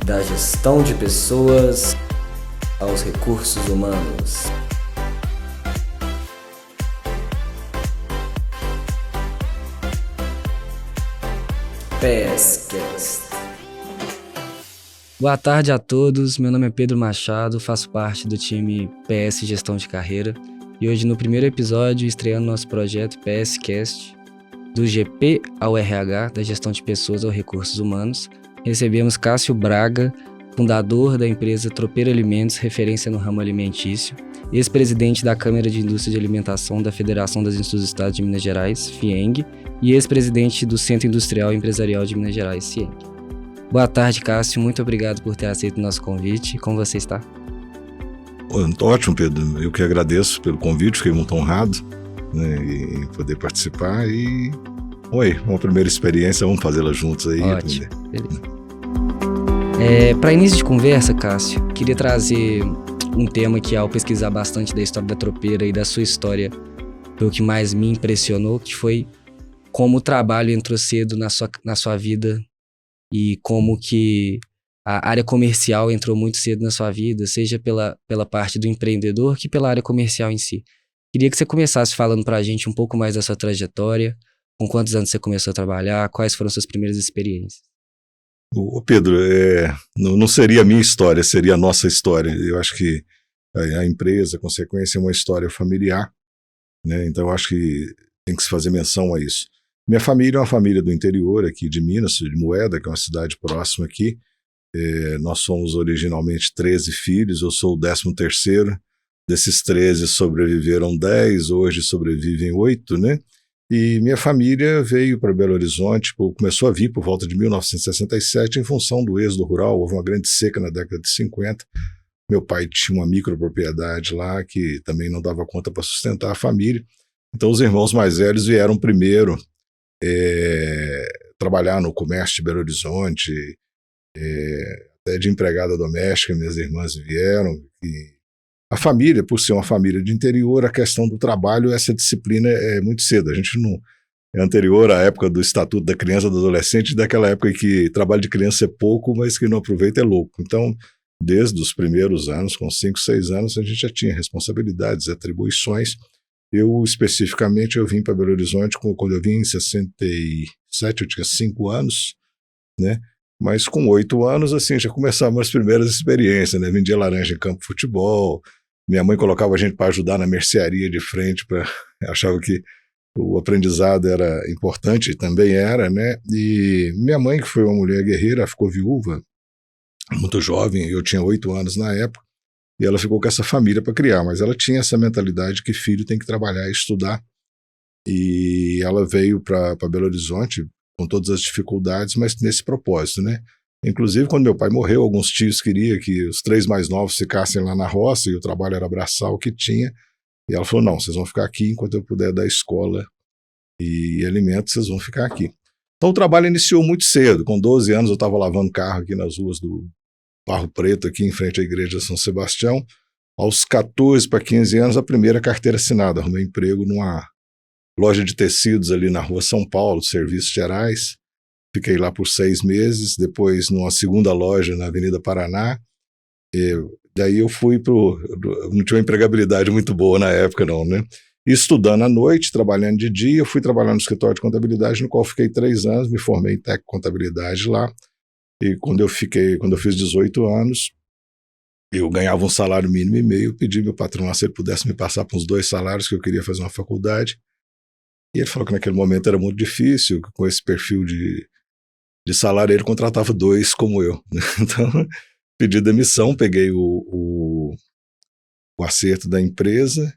Da gestão de pessoas aos recursos humanos. PSCast. Boa tarde a todos, meu nome é Pedro Machado, faço parte do time PS Gestão de Carreira e hoje no primeiro episódio estreando nosso projeto PSCast, do GP ao RH, da gestão de pessoas aos recursos humanos, recebemos Cássio Braga, fundador da empresa Tropeiro Alimentos, referência no ramo alimentício, ex-presidente da Câmara de Indústria de Alimentação da Federação das Indústrias do Estado de Minas Gerais, FIENG, e ex-presidente do Centro Industrial e Empresarial de Minas Gerais, CIENG. Boa tarde, Cássio. Muito obrigado por ter aceito o nosso convite. Como você está? Ótimo, Pedro. Eu que agradeço pelo convite, fiquei muito honrado, né, em poder participar e... uma primeira experiência, vamos fazê-la juntos aí. Ótimo. Para início de conversa, Cássio, queria trazer um tema que, ao pesquisar bastante da história da Tropeira e da sua história, foi o que mais me impressionou, que foi como o trabalho entrou cedo na sua vida e como que a área comercial entrou muito cedo na sua vida, seja pela parte do empreendedor que pela área comercial em si. Queria que você começasse falando para a gente um pouco mais da sua trajetória, com quantos anos você começou a trabalhar, quais foram suas primeiras experiências? Pedro, não seria a minha história, seria a nossa história. Eu acho que a empresa, a consequência, é uma história familiar, né? Então eu acho que tem que se fazer menção a isso. Minha família é uma família do interior aqui de Minas, de Moeda, que é uma cidade próxima aqui. Nós somos originalmente 13 filhos, eu sou o 13º. Desses 13 sobreviveram 10, hoje sobrevivem 8, né? E minha família veio para Belo Horizonte, começou a vir por volta de 1967 em função do êxodo rural. Houve uma grande seca na década de 50. Meu pai tinha uma micropropriedade lá que também não dava conta para sustentar a família. Então os irmãos mais velhos vieram primeiro trabalhar no comércio de Belo Horizonte, até de empregada doméstica, minhas irmãs vieram. E a família, por ser uma família de interior, a questão do trabalho, essa disciplina é muito cedo. A gente não é anterior à época do Estatuto da Criança e do Adolescente, daquela época em que trabalho de criança é pouco, mas que não aproveita é louco. Então, desde os primeiros anos, com 5, 6 anos, a gente já tinha responsabilidades, atribuições. Eu, especificamente, eu vim para Belo Horizonte quando eu vim em 67, eu tinha 5 anos, né? Mas com 8 anos, assim, já começavam as primeiras experiências, né? Vendia laranja em campo de futebol, minha mãe colocava a gente para ajudar na mercearia de frente, achava que o aprendizado era importante, e também era, né? E minha mãe, que foi uma mulher guerreira, ficou viúva, muito jovem, eu tinha 8 anos na época, e ela ficou com essa família para criar, mas ela tinha essa mentalidade que filho tem que trabalhar e estudar, e ela veio para Belo Horizonte com todas as dificuldades, mas nesse propósito, né? Inclusive, quando meu pai morreu, alguns tios queriam que os 3 mais novos ficassem lá na roça, e o trabalho era abraçar o que tinha, e ela falou, não, vocês vão ficar aqui enquanto eu puder dar escola e alimento, vocês vão ficar aqui. Então o trabalho iniciou muito cedo, com 12 anos eu estava lavando carro aqui nas ruas do Barro Preto, aqui em frente à igreja de São Sebastião. Aos 14 para 15 anos, a primeira carteira assinada, arrumei emprego numa loja de tecidos ali na rua São Paulo, Serviços Gerais. Fiquei lá por 6 meses, depois numa segunda loja na Avenida Paraná. Daí eu fui não tinha uma empregabilidade muito boa na época não, né? Estudando à noite, trabalhando de dia, eu fui trabalhar no escritório de contabilidade, no qual fiquei 3 anos, me formei em técnico de contabilidade lá. E quando eu fiz 18 anos, eu ganhava um salário mínimo e meio, pedi ao meu patrão se ele pudesse me passar para uns 2 salários, que eu queria fazer uma faculdade. E ele falou que naquele momento era muito difícil, que com esse perfil de salário ele contratava 2 como eu, né? Então, pedi demissão, peguei o acerto da empresa,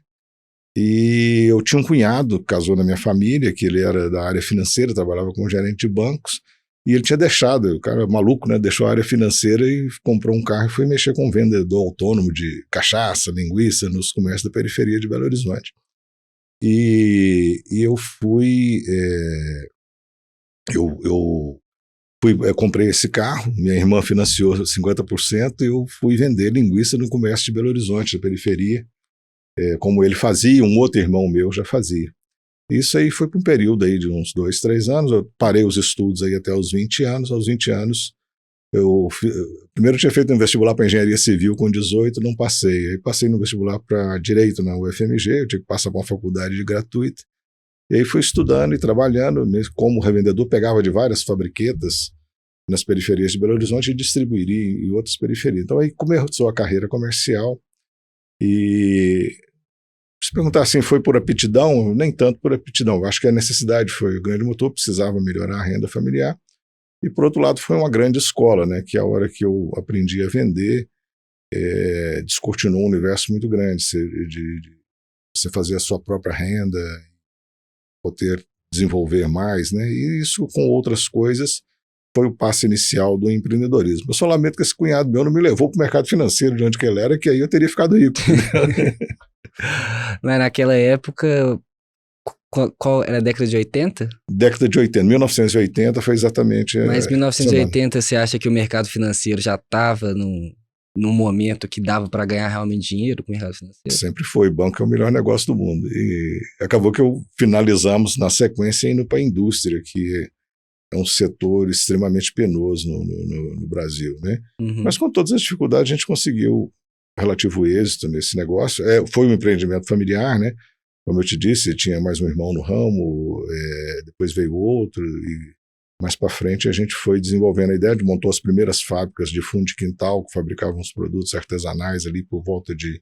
e eu tinha um cunhado que casou na minha família, que ele era da área financeira, trabalhava como gerente de bancos, e ele tinha deixado, o cara maluco, né, deixou a área financeira e comprou um carro e foi mexer com um vendedor autônomo de cachaça, linguiça, nos comércios da periferia de Belo Horizonte. E eu fui, comprei esse carro, minha irmã financiou 50%, e eu fui vender linguiça no comércio de Belo Horizonte, da periferia, como ele fazia, um outro irmão meu já fazia. Isso aí foi para um período aí de uns 2, 3 anos, eu parei os estudos aí até os 20 anos, aos 20 anos Primeiro eu tinha feito um vestibular para engenharia civil com 18, não passei. Aí passei no vestibular para direito na UFMG, eu tinha que passar para uma faculdade gratuita. E aí fui estudando e trabalhando como revendedor, pegava de várias fabriquetas nas periferias de Belo Horizonte e distribuiria em outras periferias. Então aí começou a carreira comercial. E se perguntar assim, foi por aptidão? Nem tanto por aptidão. Eu acho que a necessidade foi o grande motor, precisava melhorar a renda familiar. E, por outro lado, foi uma grande escola, né? Que a hora que eu aprendi a vender, descortinou um universo muito grande de você fazer a sua própria renda, poder desenvolver mais, né? E isso, com outras coisas, foi o passo inicial do empreendedorismo. Eu só lamento que esse cunhado meu não me levou para o mercado financeiro de onde que ele era, que aí eu teria ficado rico. Mas naquela época, qual era a década de 80? Década de 80, 1980 foi exatamente... Mas 1980 você acha que o mercado financeiro já estava num momento que dava para ganhar realmente dinheiro com o mercado financeiro? Sempre foi. Banco é o melhor negócio do mundo. E acabou que finalizamos na sequência indo para a indústria, que é um setor extremamente penoso no Brasil, né? Uhum. Mas com todas as dificuldades a gente conseguiu relativo êxito nesse negócio. Foi um empreendimento familiar, né? Como eu te disse, tinha mais um irmão no ramo, depois veio outro, e mais para frente a gente foi desenvolvendo a ideia, montou as primeiras fábricas de fundo de quintal, que fabricavam os produtos artesanais ali por volta de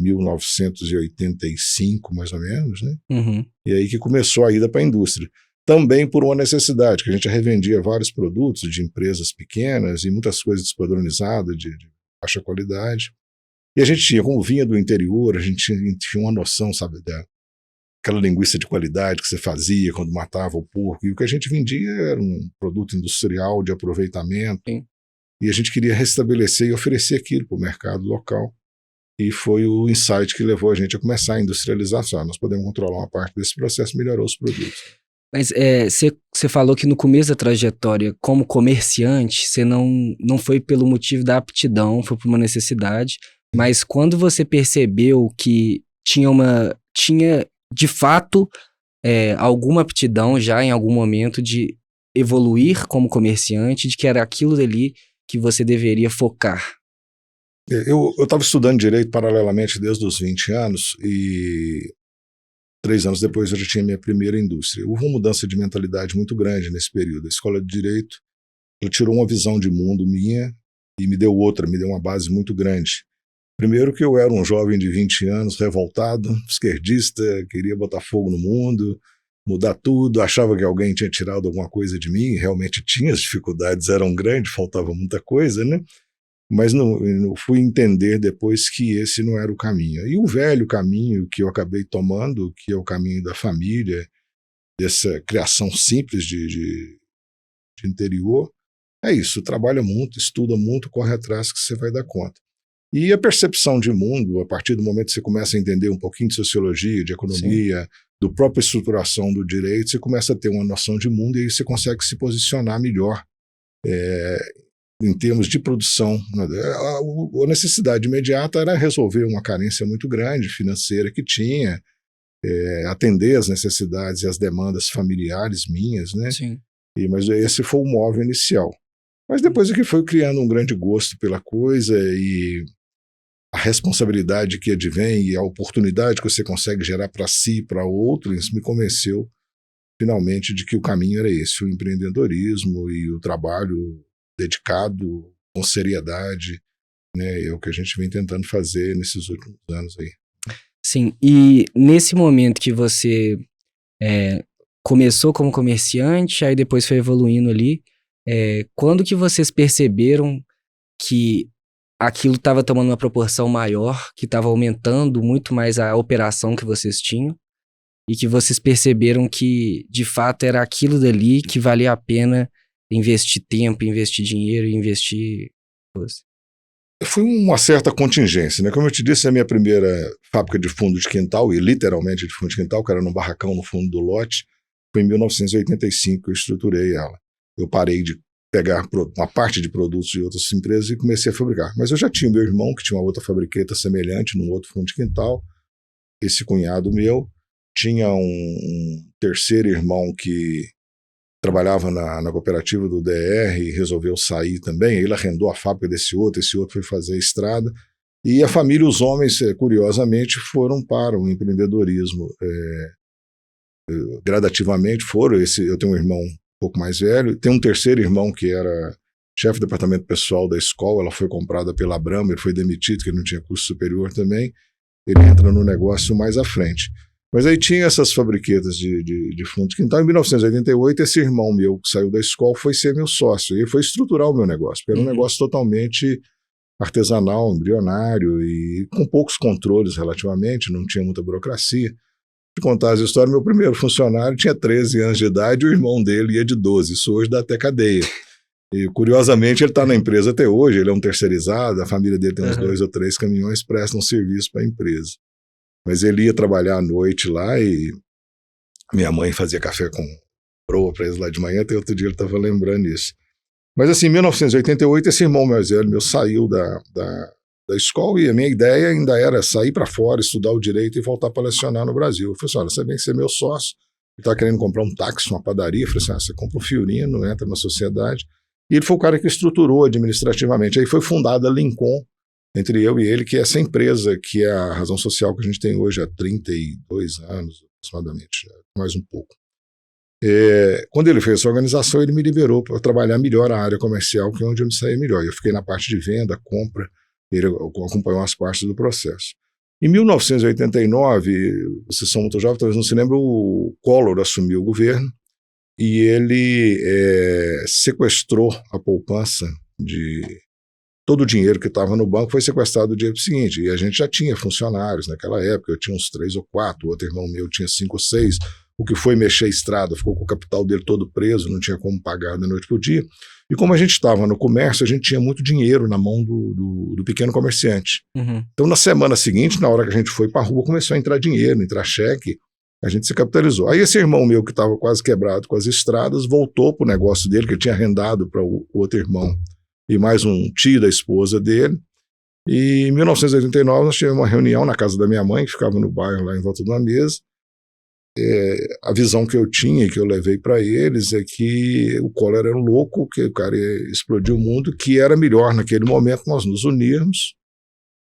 1985, mais ou menos, né? Uhum. E aí que começou a ida para a indústria. Também por uma necessidade, que a gente revendia vários produtos de empresas pequenas e muitas coisas despadronizadas, de baixa qualidade. E a gente tinha, como vinha do interior, a gente tinha uma noção, sabe, aquela linguiça de qualidade que você fazia quando matava o porco. E o que a gente vendia era um produto industrial de aproveitamento. Sim. E a gente queria restabelecer e oferecer aquilo para o mercado local. E foi o insight que levou a gente a começar a industrializar. Nós podemos controlar uma parte desse processo e melhorar os produtos. Mas você falou que no começo da trajetória, como comerciante, você não foi pelo motivo da aptidão, foi por uma necessidade. Mas quando você percebeu que tinha de fato alguma aptidão já em algum momento de evoluir como comerciante, de que era aquilo dali que você deveria focar? Eu estava estudando direito paralelamente desde os 20 anos e 3 anos depois eu já tinha minha primeira indústria. Houve uma mudança de mentalidade muito grande nesse período. A escola de direito tirou uma visão de mundo minha e me deu outra, me deu uma base muito grande. Primeiro que eu era um jovem de 20 anos, revoltado, esquerdista, queria botar fogo no mundo, mudar tudo, achava que alguém tinha tirado alguma coisa de mim, realmente tinha, as dificuldades eram grandes, faltava muita coisa, né? Mas não fui entender depois que esse não era o caminho. E o velho caminho que eu acabei tomando, que é o caminho da família, dessa criação simples de interior, é isso, trabalha muito, estuda muito, corre atrás que você vai dar conta. E a percepção de mundo, a partir do momento que você começa a entender um pouquinho de sociologia, de economia, sim, do própria estruturação do direito, você começa a ter uma noção de mundo e aí você consegue se posicionar melhor em termos de produção. A necessidade imediata era resolver uma carência muito grande financeira que tinha, atender as necessidades e as demandas familiares minhas, né? Sim. Mas esse foi o móvel inicial. Mas depois é que foi criando um grande gosto pela coisa e a responsabilidade que advém e a oportunidade que você consegue gerar para si e para outros me convenceu finalmente de que o caminho era esse, o empreendedorismo e o trabalho dedicado, com seriedade, né? É o que a gente vem tentando fazer nesses últimos anos aí. Sim, e nesse momento que você começou como comerciante, aí depois foi evoluindo ali, quando que vocês perceberam que aquilo estava tomando uma proporção maior, que estava aumentando muito mais a operação que vocês tinham, e que vocês perceberam que, de fato, era aquilo dali que valia a pena investir tempo, investir dinheiro, investir... Foi uma certa contingência, né? Como eu te disse, a minha primeira fábrica de fundo de quintal, e literalmente de fundo de quintal, que era num barracão no fundo do lote, foi em 1985 que eu estruturei ela. Eu parei de pegar uma parte de produtos de outras empresas e comecei a fabricar. Mas eu já tinha meu irmão, que tinha uma outra fabriqueta semelhante, num outro fundo de quintal. Esse cunhado meu tinha um terceiro irmão que trabalhava na cooperativa do DR e resolveu sair também. Ele arrendou a fábrica esse outro foi fazer a estrada. E a família, os homens, curiosamente, foram para o empreendedorismo. Gradativamente foram. Eu tenho um irmão um pouco mais velho, tem um terceiro irmão que era chefe do departamento pessoal da escola, ela foi comprada pela Brahma, ele foi demitido, porque ele não tinha curso superior também. Ele entra no negócio mais à frente. Mas aí tinha essas fabriquetas de fundo de quintal. Em 1988, esse irmão meu que saiu da escola foi ser meu sócio. E foi estruturar o meu negócio, porque era um negócio totalmente artesanal, embrionário e com poucos controles relativamente, não tinha muita burocracia. De contar as histórias, meu primeiro funcionário tinha 13 anos de idade e o irmão dele ia de 12. Isso hoje dá até cadeia. E, curiosamente, ele está na empresa até hoje, ele é um terceirizado, a família dele tem uns 2 ou 3 caminhões, prestam serviço para a empresa. Mas ele ia trabalhar à noite lá e minha mãe fazia café com broa para eles lá de manhã, até outro dia ele estava lembrando isso. Mas assim, em 1988, esse irmão mais velho meu saiu da escola e a minha ideia ainda era sair para fora, estudar o direito e voltar para lecionar no Brasil. Eu falei assim, olha, você vem ser meu sócio, ele está querendo comprar um táxi, uma padaria. Eu falei assim, você compra um Fiorino, entra na sociedade. E ele foi o cara que estruturou administrativamente. Aí foi fundada a Lincoln, entre eu e ele, que é essa empresa que é a razão social que a gente tem hoje há 32 anos, aproximadamente, mais um pouco. Quando ele fez essa organização, ele me liberou para trabalhar melhor a área comercial, que é onde eu me saía melhor. Eu fiquei na parte de venda, compra, ele acompanhou as partes do processo. Em 1989, vocês são muito jovens, talvez não se lembrem, o Collor assumiu o governo e ele sequestrou a poupança de todo o dinheiro que estava no banco, foi sequestrado no dia seguinte. E a gente já tinha funcionários naquela época, eu tinha uns 3 ou 4, o outro irmão meu tinha 5 ou 6. O que foi mexer a estrada, ficou com o capital dele todo preso, não tinha como pagar da noite para o dia. E como a gente estava no comércio, a gente tinha muito dinheiro na mão do pequeno comerciante. Então, na semana seguinte, na hora que a gente foi para a rua, começou a entrar dinheiro, entrar cheque, a gente se capitalizou. Aí esse irmão meu, que estava quase quebrado com as estradas, voltou para o negócio dele, que ele tinha arrendado para o outro irmão e mais um tio da esposa dele. E em 1989, nós tivemos uma reunião na casa da minha mãe, que ficava no bairro, lá em volta de uma mesa. A visão que eu tinha e que eu levei para eles é que o Collor era um louco, que o cara ia explodir o mundo, que era melhor naquele momento nós nos unirmos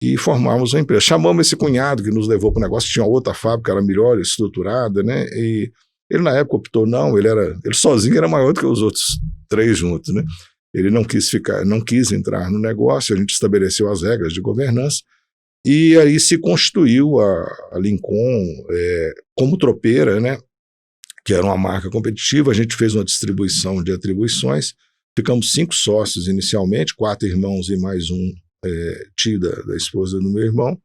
e formarmos uma empresa. Chamamos esse cunhado que nos levou para o negócio, tinha outra fábrica, era melhor estruturada, né? E ele na época optou, não, ele sozinho era maior do que os outros 3 juntos, né? Ele não quis entrar no negócio, a gente estabeleceu as regras de governança. E aí se constituiu a Lincoln como tropeira, né, que era uma marca competitiva. A gente fez uma distribuição de atribuições, ficamos 5 sócios inicialmente, 4 irmãos e mais um tio da esposa do meu irmão,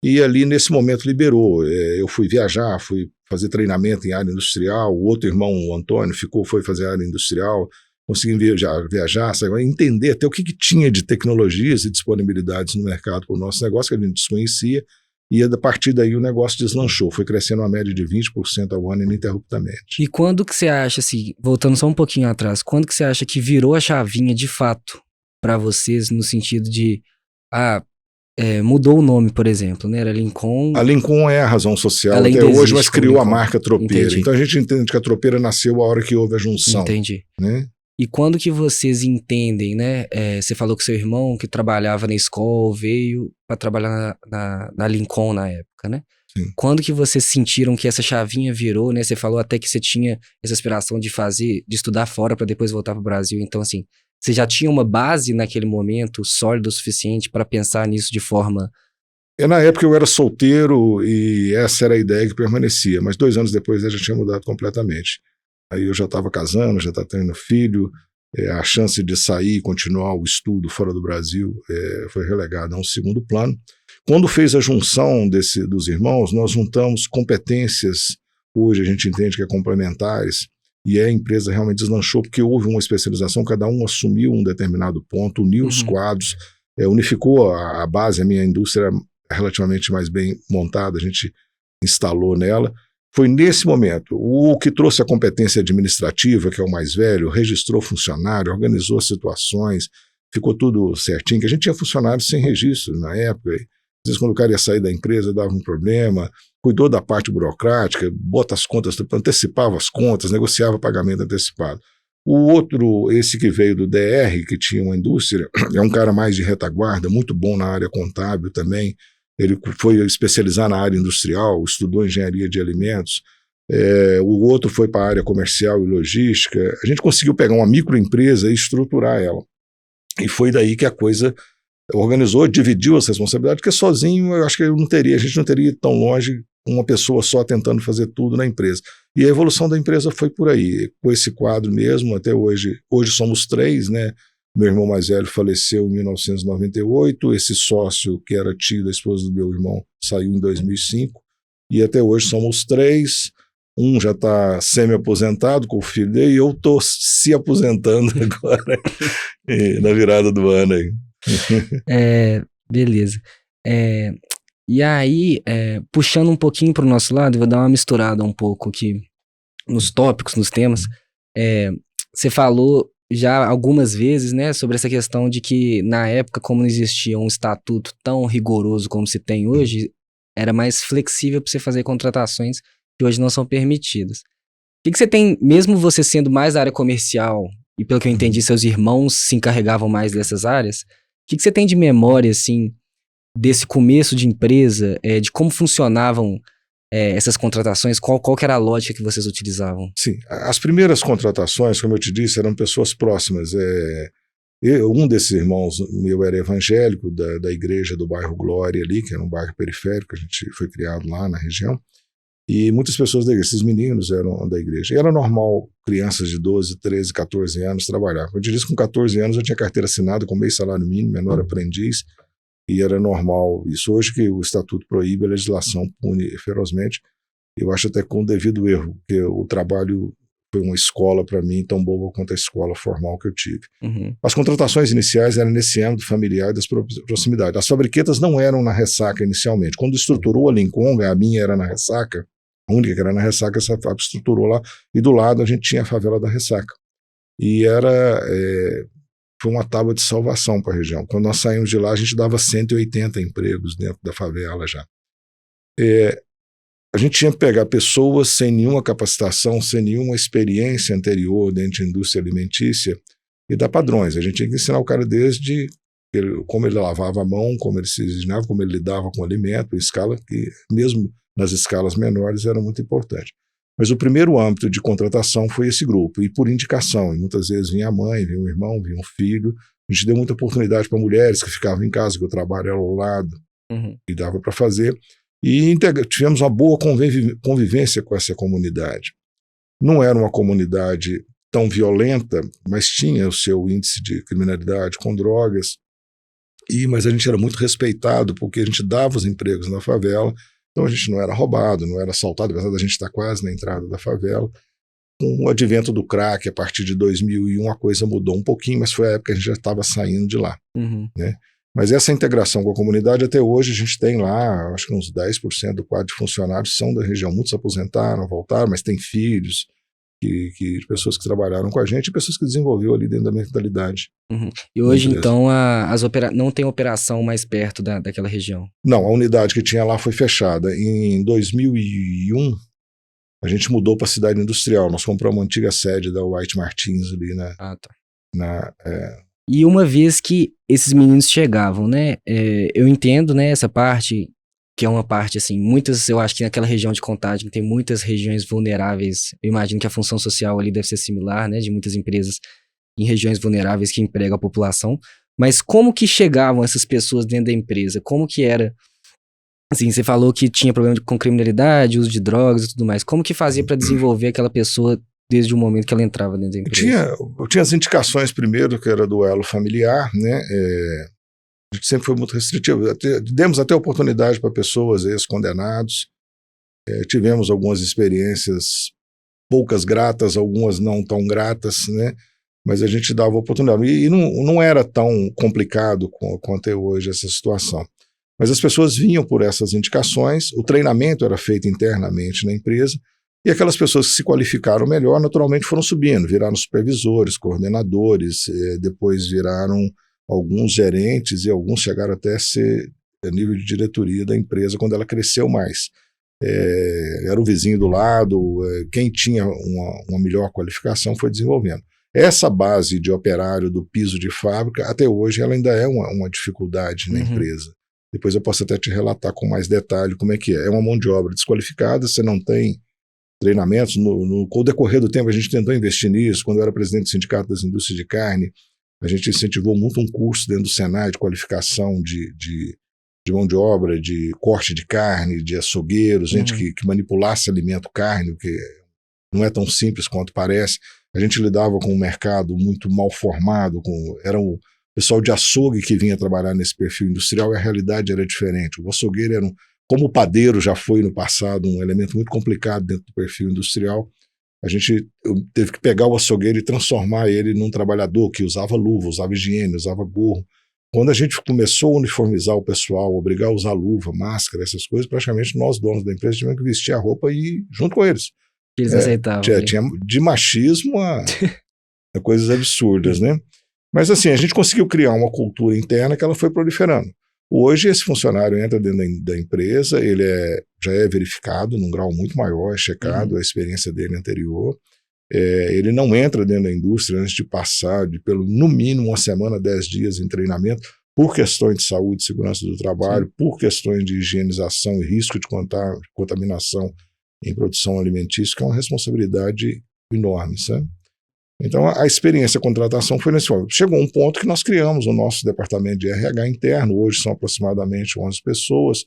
e ali nesse momento liberou. Eu fui viajar, fui fazer treinamento em área industrial, o outro irmão, o Antônio, foi fazer área industrial, conseguimos viajar, entender até o que tinha de tecnologias e disponibilidades no mercado para o nosso negócio, que a gente desconhecia, e a partir daí o negócio deslanchou, foi crescendo uma média de 20% ao ano ininterruptamente. E quando que você acha, assim, voltando só um pouquinho atrás, quando que você acha que virou a chavinha de fato para vocês, no sentido de, mudou o nome, por exemplo, né? Era Lincoln. A Lincoln é a razão social até hoje, mas criou a marca tropeira. Entendi. Então a gente entende que a tropeira nasceu a hora que houve a junção. Entendi. Né? E quando que vocês entendem, né? Você falou que seu irmão, que trabalhava na escola, veio para trabalhar na Lincoln na época, né? Sim. Quando que vocês sentiram que essa chavinha virou, né? Você falou até que você tinha essa aspiração de estudar fora para depois voltar para o Brasil. Então, assim, você já tinha uma base naquele momento sólida o suficiente para pensar nisso de forma... Na época eu era solteiro e essa era a ideia que permanecia, mas 2 anos depois eu já tinha mudado completamente. Aí eu já estava casando, já estava tendo filho, a chance de sair e continuar o estudo fora do Brasil foi relegada a um segundo plano. Quando fez a junção dos irmãos, nós juntamos competências, hoje a gente entende que é complementares, e a empresa realmente deslanchou porque houve uma especialização, cada um assumiu um determinado ponto, uniu os quadros, unificou a base. A minha indústria é relativamente mais bem montada, a gente instalou nela. Foi nesse momento, o que trouxe a competência administrativa, que é o mais velho, registrou funcionário, organizou situações, ficou tudo certinho, que a gente tinha funcionários sem registro na época. Às vezes quando o cara ia sair da empresa dava um problema, cuidou da parte burocrática, bota as contas, antecipava as contas, negociava pagamento antecipado. O outro, esse que veio do DR, que tinha uma indústria, é um cara mais de retaguarda, muito bom na área contábil também. Ele foi especializar na área industrial, estudou engenharia de alimentos. O outro foi para a área comercial e logística. A gente conseguiu pegar uma microempresa e estruturar ela. E foi daí que a coisa organizou, dividiu as responsabilidades, porque sozinho eu acho que a gente não teria ido tão longe, uma pessoa só tentando fazer tudo na empresa. E a evolução da empresa foi por aí, com esse quadro mesmo, até hoje. Hoje somos 3, né? Meu irmão mais velho faleceu em 1998, esse sócio, que era tio da esposa do meu irmão, saiu em 2005, e até hoje somos 3. Um já está semi-aposentado com o filho dele, e eu estou se aposentando agora, na virada do ano aí. Beleza. E aí, puxando um pouquinho para o nosso lado, eu vou dar uma misturada um pouco aqui nos tópicos, nos temas. Você falou já algumas vezes, né, sobre essa questão de que na época, como não existia um estatuto tão rigoroso como se tem hoje, era mais flexível para você fazer contratações que hoje não são permitidas. O que você tem, mesmo você sendo mais da área comercial, e pelo que eu entendi, seus irmãos se encarregavam mais dessas áreas, o que você tem de memória, assim, desse começo de empresa, de como funcionavam essas contratações, qual que era a lógica que vocês utilizavam? Sim, as primeiras contratações, como eu te disse, eram pessoas próximas. Um desses irmãos meu era evangélico, da igreja do bairro Glória ali, que era um bairro periférico, a gente foi criado lá na região, e muitas pessoas da igreja, esses meninos eram da igreja. E era normal crianças de 12, 13, 14 anos trabalhar. Eu te disse, com 14 anos eu tinha carteira assinada com meio salário mínimo, menor aprendiz, e era normal isso. Hoje que o estatuto proíbe, a legislação pune ferozmente. Eu acho até com devido erro, porque o trabalho foi uma escola para mim tão boa quanto a escola formal que eu tive. Uhum. As contratações iniciais eram nesse âmbito familiar e das proximidades. As fabriquetas não eram na Ressaca inicialmente. Quando estruturou a Lincoln, a minha era na Ressaca, a única que era na Ressaca, essa fábrica estruturou lá, e do lado a gente tinha a favela da Ressaca. E foi uma tábua de salvação para a região. Quando nós saímos de lá, a gente dava 180 empregos dentro da favela já. A gente tinha que pegar pessoas sem nenhuma capacitação, sem nenhuma experiência anterior dentro da indústria alimentícia e dar padrões. A gente tinha que ensinar o cara desde como ele lavava a mão, como ele se higienava, como ele lidava com o alimento, em escala que, mesmo nas escalas menores, era muito importante. Mas o primeiro âmbito de contratação foi esse grupo, e por indicação. E muitas vezes vinha a mãe, vinha o irmão, vinha um filho. A gente deu muita oportunidade para mulheres que ficavam em casa, que o trabalho era ao lado, e dava para fazer. E tivemos uma boa convivência com essa comunidade. Não era uma comunidade tão violenta, mas tinha o seu índice de criminalidade com drogas. Mas a gente era muito respeitado, porque a gente dava os empregos na favela. Então a gente não era roubado, não era assaltado, apesar da gente estar quase na entrada da favela. Com o advento do crack, a partir de 2001, a coisa mudou um pouquinho, mas foi a época que a gente já estava saindo de lá. Né? Mas essa integração com a comunidade, até hoje, a gente tem lá, acho que uns 10% do quadro de funcionários são da região. Muitos se aposentaram, voltaram, mas tem filhos, pessoas que trabalharam com a gente e pessoas que desenvolveu ali dentro da mentalidade. E hoje, então, não tem operação mais perto daquela região? Não, a unidade que tinha lá foi fechada. Em 2001, a gente mudou para a cidade industrial. Nós compramos uma antiga sede da White Martins ali, né? E uma vez que esses meninos chegavam, né? Eu entendo, né, essa parte, que é uma parte, assim, eu acho que naquela região de Contagem tem muitas regiões vulneráveis. Eu imagino que a função social ali deve ser similar, né, de muitas empresas em regiões vulneráveis que empregam a população. Mas como que chegavam essas pessoas dentro da empresa? Como que era? Assim, você falou que tinha problema com criminalidade, uso de drogas e tudo mais. Como que fazia para desenvolver aquela pessoa desde o momento que ela entrava dentro da empresa? Eu tinha as indicações primeiro, que era do elo familiar, né? A gente sempre foi muito restritivo. Demos até oportunidade para pessoas, ex-condenados. Tivemos algumas experiências, poucas gratas, algumas não tão gratas, né? Mas a gente dava oportunidade. E não era tão complicado quanto é hoje essa situação. Mas as pessoas vinham por essas indicações, o treinamento era feito internamente na empresa, e aquelas pessoas que se qualificaram melhor, naturalmente foram subindo, viraram supervisores, coordenadores, depois viraram alguns gerentes e alguns chegaram até a ser a nível de diretoria da empresa quando ela cresceu mais. era o vizinho do lado, quem tinha uma melhor qualificação foi desenvolvendo. Essa base de operário do piso de fábrica, até hoje, ela ainda é uma dificuldade na empresa. Depois eu posso até te relatar com mais detalhe como é que é. É uma mão de obra desqualificada, você não tem treinamentos. Com o decorrer do tempo, a gente tentou investir nisso. Quando eu era presidente do Sindicato das Indústrias de Carne, a gente incentivou muito um curso dentro do Senai de qualificação de mão de obra, de corte de carne, de açougueiros, gente que manipulasse alimento carne, que não é tão simples quanto parece. A gente lidava com um mercado muito mal formado, era o pessoal de açougue que vinha trabalhar nesse perfil industrial e a realidade era diferente. O açougueiro era como o padeiro já foi no passado, um elemento muito complicado dentro do perfil industrial. A gente teve que pegar o açougueiro e transformar ele num trabalhador que usava luva, usava higiene, usava gorro. Quando a gente começou a uniformizar o pessoal, obrigar a usar luva, máscara, essas coisas, praticamente nós, donos da empresa, tivemos que vestir a roupa e ir junto com eles. Eles aceitavam. Tinha de machismo a coisas absurdas, né? Mas assim, a gente conseguiu criar uma cultura interna que ela foi proliferando. Hoje, esse funcionário entra dentro da empresa, ele já é verificado num grau muito maior, é checado a experiência dele anterior. Ele não entra dentro da indústria antes de passar no mínimo uma semana, 10 dias em treinamento, por questões de saúde e segurança do trabalho, por questões de higienização e risco de contaminação em produção alimentícia, que é uma responsabilidade enorme, sabe? Então, a experiência, a contratação foi nesse momento. Chegou um ponto que nós criamos o nosso departamento de RH interno, hoje são aproximadamente 11 pessoas,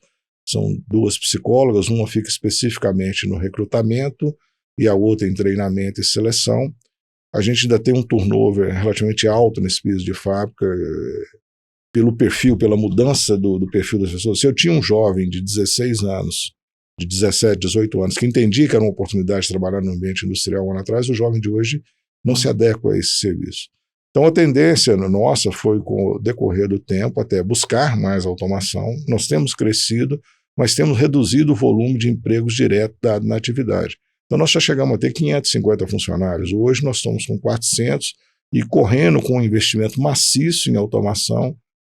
são 2 psicólogas, uma fica especificamente no recrutamento e a outra em treinamento e seleção. A gente ainda tem um turnover relativamente alto nesse piso de fábrica, pelo perfil, pela mudança do perfil das pessoas. Se eu tinha um jovem de 16 anos, de 17, 18 anos, que entendia que era uma oportunidade de trabalhar no ambiente industrial um ano atrás, o jovem de hoje não se adequa a esse serviço. Então a tendência nossa foi, com o decorrer do tempo, até buscar mais automação. Nós temos crescido, mas temos reduzido o volume de empregos direto dado na atividade. Então nós já chegamos a ter 550 funcionários. Hoje nós estamos com 400 e correndo com um investimento maciço em automação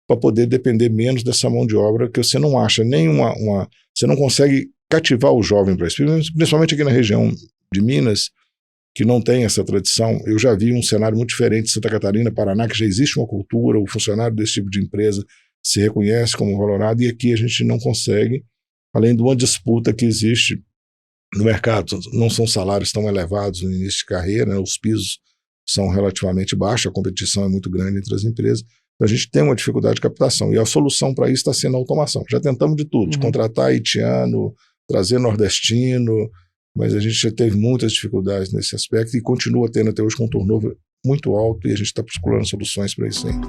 para poder depender menos dessa mão de obra que você não acha você não consegue cativar o jovem para isso, principalmente aqui na região de Minas, que não tem essa tradição. Eu já vi um cenário muito diferente de Santa Catarina, Paraná, que já existe uma cultura, o funcionário desse tipo de empresa se reconhece como valorado, e aqui a gente não consegue, além de uma disputa que existe no mercado. Não são salários tão elevados no início de carreira, né? Os pisos são relativamente baixos, a competição é muito grande entre as empresas, então a gente tem uma dificuldade de captação, e a solução para isso está sendo a automação. Já tentamos de tudo, de contratar haitiano, trazer nordestino, mas a gente já teve muitas dificuldades nesse aspecto e continua tendo até hoje com um turnover muito alto, e a gente está procurando soluções para isso ainda.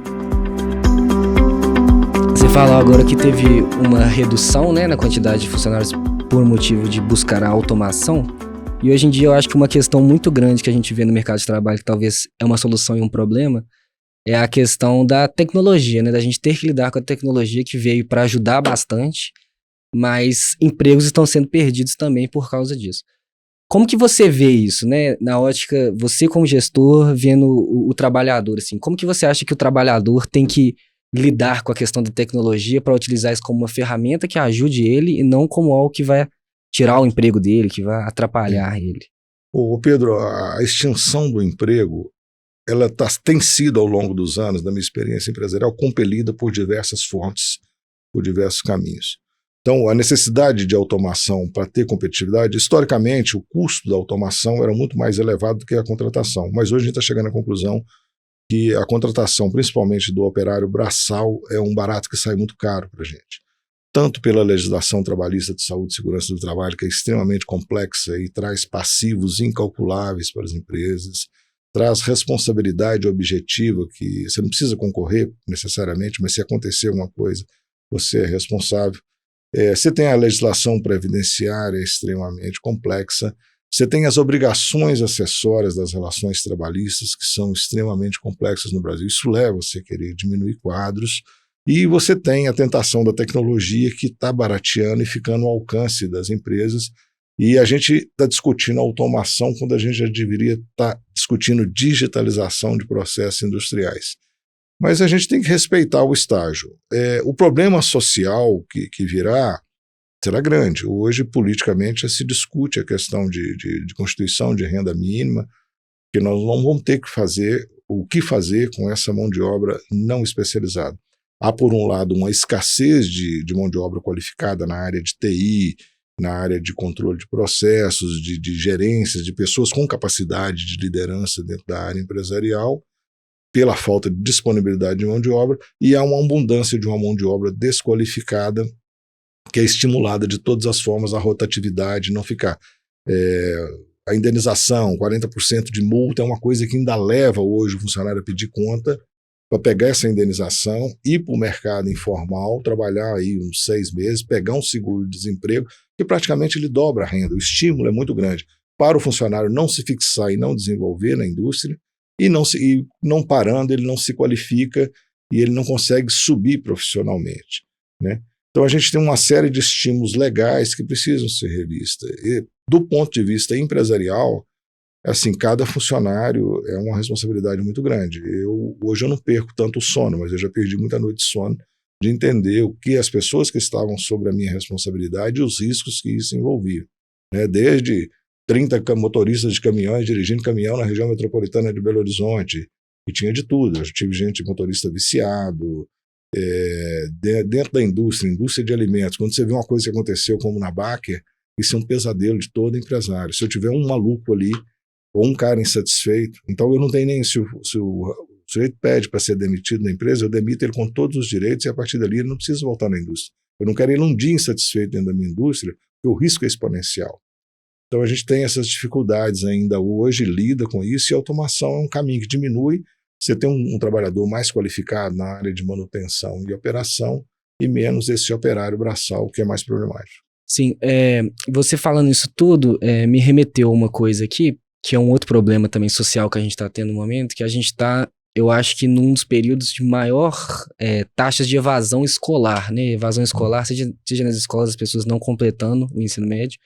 Você falou agora que teve uma redução, né, na quantidade de funcionários por motivo de buscar a automação, e hoje em dia eu acho que uma questão muito grande que a gente vê no mercado de trabalho, que talvez é uma solução e um problema, é a questão da tecnologia, né, da gente ter que lidar com a tecnologia que veio para ajudar bastante, mas empregos estão sendo perdidos também por causa disso. Como que você vê isso, né? Na ótica, você como gestor, vendo o trabalhador, assim, como que você acha que o trabalhador tem que lidar com a questão da tecnologia para utilizar isso como uma ferramenta que ajude ele e não como algo que vai tirar o emprego dele, que vai atrapalhar ele? Pedro, a extinção do emprego, ela tem sido, ao longo dos anos, da minha experiência empresarial, compelida por diversas fontes, por diversos caminhos. Então, a necessidade de automação para ter competitividade, historicamente, o custo da automação era muito mais elevado do que a contratação. Mas hoje a gente está chegando à conclusão que a contratação, principalmente do operário braçal, é um barato que sai muito caro para a gente. Tanto pela legislação trabalhista de saúde e segurança do trabalho, que é extremamente complexa e traz passivos incalculáveis para as empresas, traz responsabilidade objetiva, que você não precisa concorrer necessariamente, mas se acontecer uma coisa, você é responsável. Você tem a legislação previdenciária extremamente complexa, você tem as obrigações acessórias das relações trabalhistas, que são extremamente complexas no Brasil. Isso leva a você querer diminuir quadros, e você tem a tentação da tecnologia que está barateando e ficando ao alcance das empresas, e a gente está discutindo automação quando a gente já deveria estar discutindo digitalização de processos industriais. Mas a gente tem que respeitar o estágio. O problema social que virá será grande. Hoje, politicamente, se discute a questão de constituição de renda mínima, que nós não vamos ter que fazer o que fazer com essa mão de obra não especializada. Há, por um lado, uma escassez de mão de obra qualificada na área de TI, na área de controle de processos, de gerências, de pessoas com capacidade de liderança dentro da área empresarial, pela falta de disponibilidade de mão de obra, e há uma abundância de uma mão de obra desqualificada, que é estimulada de todas as formas, a rotatividade, não ficar. A indenização, 40% de multa, é uma coisa que ainda leva hoje o funcionário a pedir conta para pegar essa indenização, ir para o mercado informal, trabalhar aí uns 6 meses, pegar um seguro-desemprego, que praticamente ele dobra a renda. O estímulo é muito grande para o funcionário não se fixar e não desenvolver na indústria, e não parando, ele não se qualifica e ele não consegue subir profissionalmente, né? Então a gente tem uma série de estímulos legais que precisam ser revistas. E, do ponto de vista empresarial, assim, cada funcionário é uma responsabilidade muito grande. Hoje eu não perco tanto o sono, mas eu já perdi muita noite de sono de entender o que as pessoas que estavam sob a minha responsabilidade e os riscos que isso envolvia, né? Desde 30 motoristas de caminhões dirigindo caminhão na região metropolitana de Belo Horizonte, e tinha de tudo. Eu tive gente, motorista viciado, dentro da indústria de alimentos. Quando você vê uma coisa que aconteceu como na Baker, isso é um pesadelo de todo empresário. Se eu tiver um maluco ali, ou um cara insatisfeito, então eu não tenho nem, se o sujeito pede para ser demitido na empresa, eu demito ele com todos os direitos, e a partir dali ele não precisa voltar na indústria. Eu não quero ele um dia insatisfeito dentro da minha indústria, porque o risco é exponencial. Então a gente tem essas dificuldades ainda hoje, lida com isso, e a automação é um caminho que diminui. Você tem um trabalhador mais qualificado na área de manutenção e operação, e menos esse operário braçal, que é mais problemático. Sim, você falando isso tudo, me remeteu a uma coisa aqui, que é um outro problema também social que a gente está tendo no momento, que a gente está, eu acho que num dos períodos de maior taxas de evasão escolar, né? Evasão escolar, seja nas escolas, as pessoas não completando o ensino médio,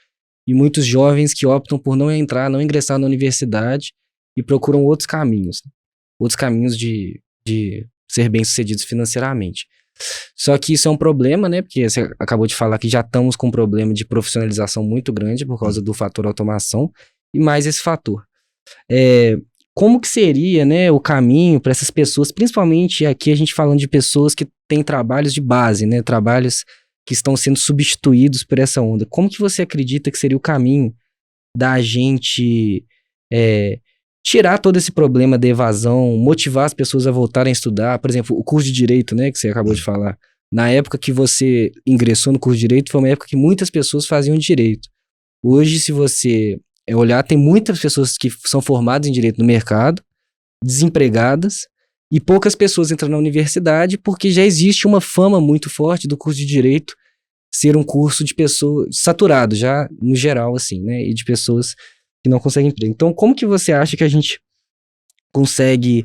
e muitos jovens que optam por não ingressar na universidade e procuram outros caminhos de ser bem-sucedidos financeiramente. Só que isso é um problema, né? Porque você acabou de falar que já estamos com um problema de profissionalização muito grande por causa do fator automação, e mais esse fator. Como que seria, né, o caminho para essas pessoas, principalmente aqui a gente falando de pessoas que têm trabalhos de base, né? Trabalhos que estão sendo substituídos por essa onda. Como que você acredita que seria o caminho da gente tirar todo esse problema da evasão, motivar as pessoas a voltarem a estudar? Por exemplo, o curso de Direito, né, que você acabou de falar. Na época que você ingressou no curso de Direito, foi uma época que muitas pessoas faziam Direito. Hoje, se você olhar, tem muitas pessoas que são formadas em Direito no mercado, desempregadas, e poucas pessoas entram na universidade porque já existe uma fama muito forte do curso de Direito ser um curso de pessoas saturado, já no geral, assim, né? E de pessoas que não conseguem emprego. Então, como que você acha que a gente consegue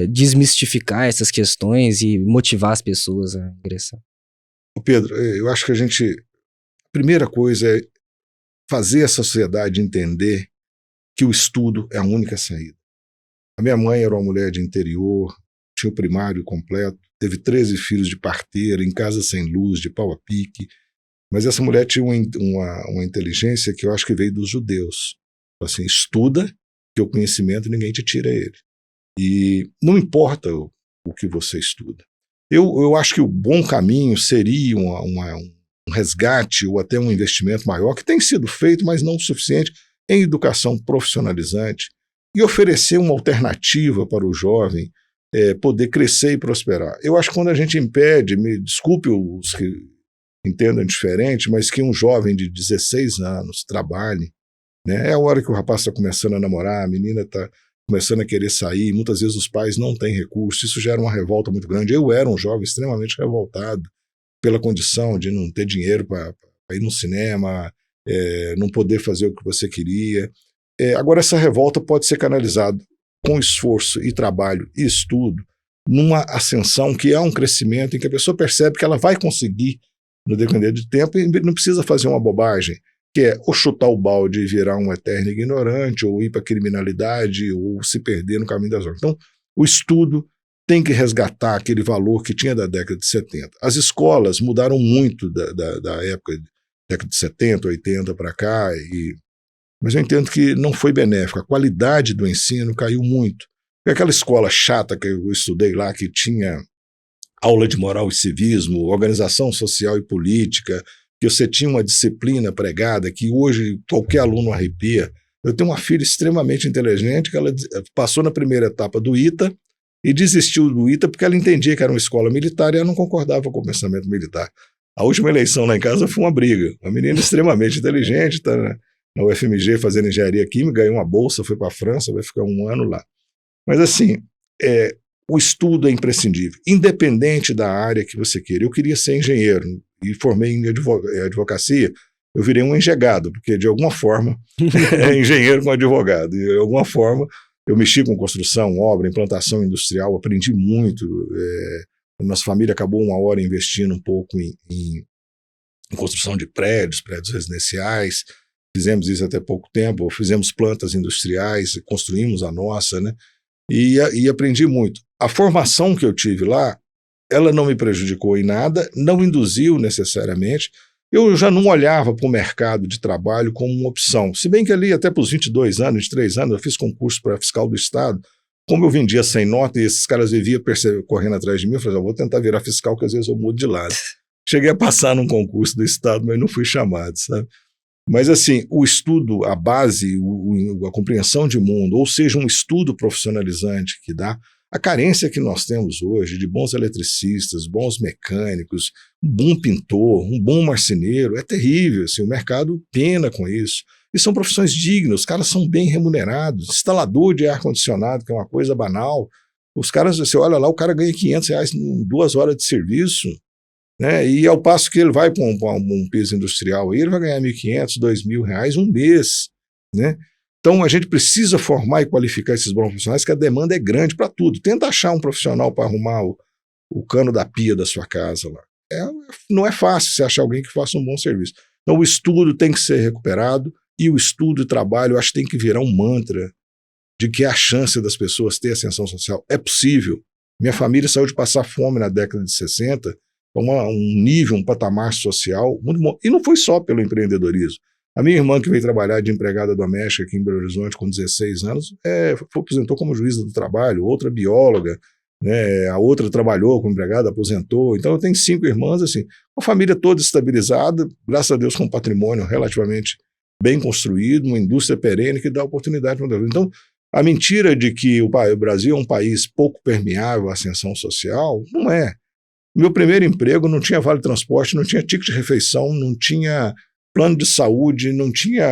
desmistificar essas questões e motivar as pessoas a ingressar? Pedro, eu acho que a primeira coisa é fazer a sociedade entender que o estudo é a única saída. A minha mãe era uma mulher de interior, tinha o primário completo, teve 13 filhos de parteira, em casa sem luz, de pau a pique, mas essa mulher tinha uma inteligência que eu acho que veio dos judeus. Assim, estuda, que o conhecimento ninguém te tira ele. E não importa o que você estuda. Eu acho que o bom caminho seria um resgate ou até um investimento maior, que tem sido feito, mas não o suficiente, em educação profissionalizante, e oferecer uma alternativa para o jovem poder crescer e prosperar. Eu acho que quando a gente impede, me desculpe os que entendam diferente, mas que um jovem de 16 anos trabalhe, né, é a hora que o rapaz está começando a namorar, a menina está começando a querer sair, muitas vezes os pais não têm recursos, isso gera uma revolta muito grande. Eu era um jovem extremamente revoltado pela condição de não ter dinheiro para ir no cinema, não poder fazer o que você queria. Agora, essa revolta pode ser canalizada com esforço e trabalho e estudo, numa ascensão que é um crescimento em que a pessoa percebe que ela vai conseguir no decorrer do tempo e não precisa fazer uma bobagem, que é ou chutar o balde e virar um eterno ignorante, ou ir para a criminalidade, ou se perder no caminho das ordens. Então, o estudo tem que resgatar aquele valor que tinha da década de 70. As escolas mudaram muito da época década de 70, 80 para cá, mas eu entendo que não foi benéfico. A qualidade do ensino caiu muito. Aquela escola chata que eu estudei lá, que tinha aula de moral e civismo, organização social e política, que você tinha uma disciplina pregada que hoje qualquer aluno arrepia. Eu tenho uma filha extremamente inteligente que ela passou na primeira etapa do ITA e desistiu do ITA porque ela entendia que era uma escola militar e ela não concordava com o pensamento militar. A última eleição lá em casa foi uma briga. Uma menina extremamente inteligente, está na UFMG fazendo engenharia química, ganhou uma bolsa, foi para a França, vai ficar 1 ano lá. Mas assim, o estudo é imprescindível, independente da área que você queira. Eu queria ser engenheiro e formei em advocacia, eu virei um engenhado, porque de alguma forma é engenheiro com advogado, e de alguma forma eu mexi com construção, obra, implantação industrial, aprendi muito. Nossa família acabou uma hora investindo um pouco em construção de prédios residenciais, fizemos isso até pouco tempo, fizemos plantas industriais, construímos a nossa, né? E aprendi muito. A formação que eu tive lá, ela não me prejudicou em nada, não induziu necessariamente. Eu já não olhava para o mercado de trabalho como uma opção. Se bem que ali, até para os 22 anos, 23 anos, eu fiz concurso para fiscal do Estado. Como eu vendia sem nota e esses caras viviam correndo atrás de mim, eu falei, vou tentar virar fiscal, que às vezes eu mudo de lado. Cheguei a passar num concurso do Estado, mas não fui chamado, sabe? Mas assim, o estudo, a base, a compreensão de mundo, ou seja, um estudo profissionalizante que dá, a carência que nós temos hoje de bons eletricistas, bons mecânicos, um bom pintor, um bom marceneiro, é terrível, assim, o mercado pena com isso. E são profissões dignas, os caras são bem remunerados, instalador de ar-condicionado, que é uma coisa banal, os caras, você olha lá, o cara ganha R$500 em 2 horas de serviço, né? E ao passo que ele vai para um piso industrial, aí ele vai ganhar R$1.500, R$2.000 um mês, né? Então a gente precisa formar e qualificar esses bons profissionais, que a demanda é grande para tudo. Tenta achar um profissional para arrumar o cano da pia da sua casa lá. Não é fácil você achar alguém que faça um bom serviço. Então o estudo tem que ser recuperado e o estudo e trabalho, eu acho que tem que virar um mantra de que a chance das pessoas ter ascensão social é possível. Minha família saiu de passar fome na década de 60, um nível, um patamar social muito bom. E não foi só pelo empreendedorismo. A minha irmã, que veio trabalhar de empregada doméstica aqui em Belo Horizonte com 16 anos, aposentou como juíza do trabalho, outra bióloga, né? A outra trabalhou como empregada, aposentou. Então eu tenho 5 irmãs, assim, uma família toda estabilizada, graças a Deus com um patrimônio relativamente bem construído, uma indústria perene que dá oportunidade para o. Então, a mentira de que o Brasil é um país pouco permeável à ascensão social, não é. Meu primeiro emprego não tinha vale transporte, não tinha ticket de refeição, não tinha plano de saúde, não tinha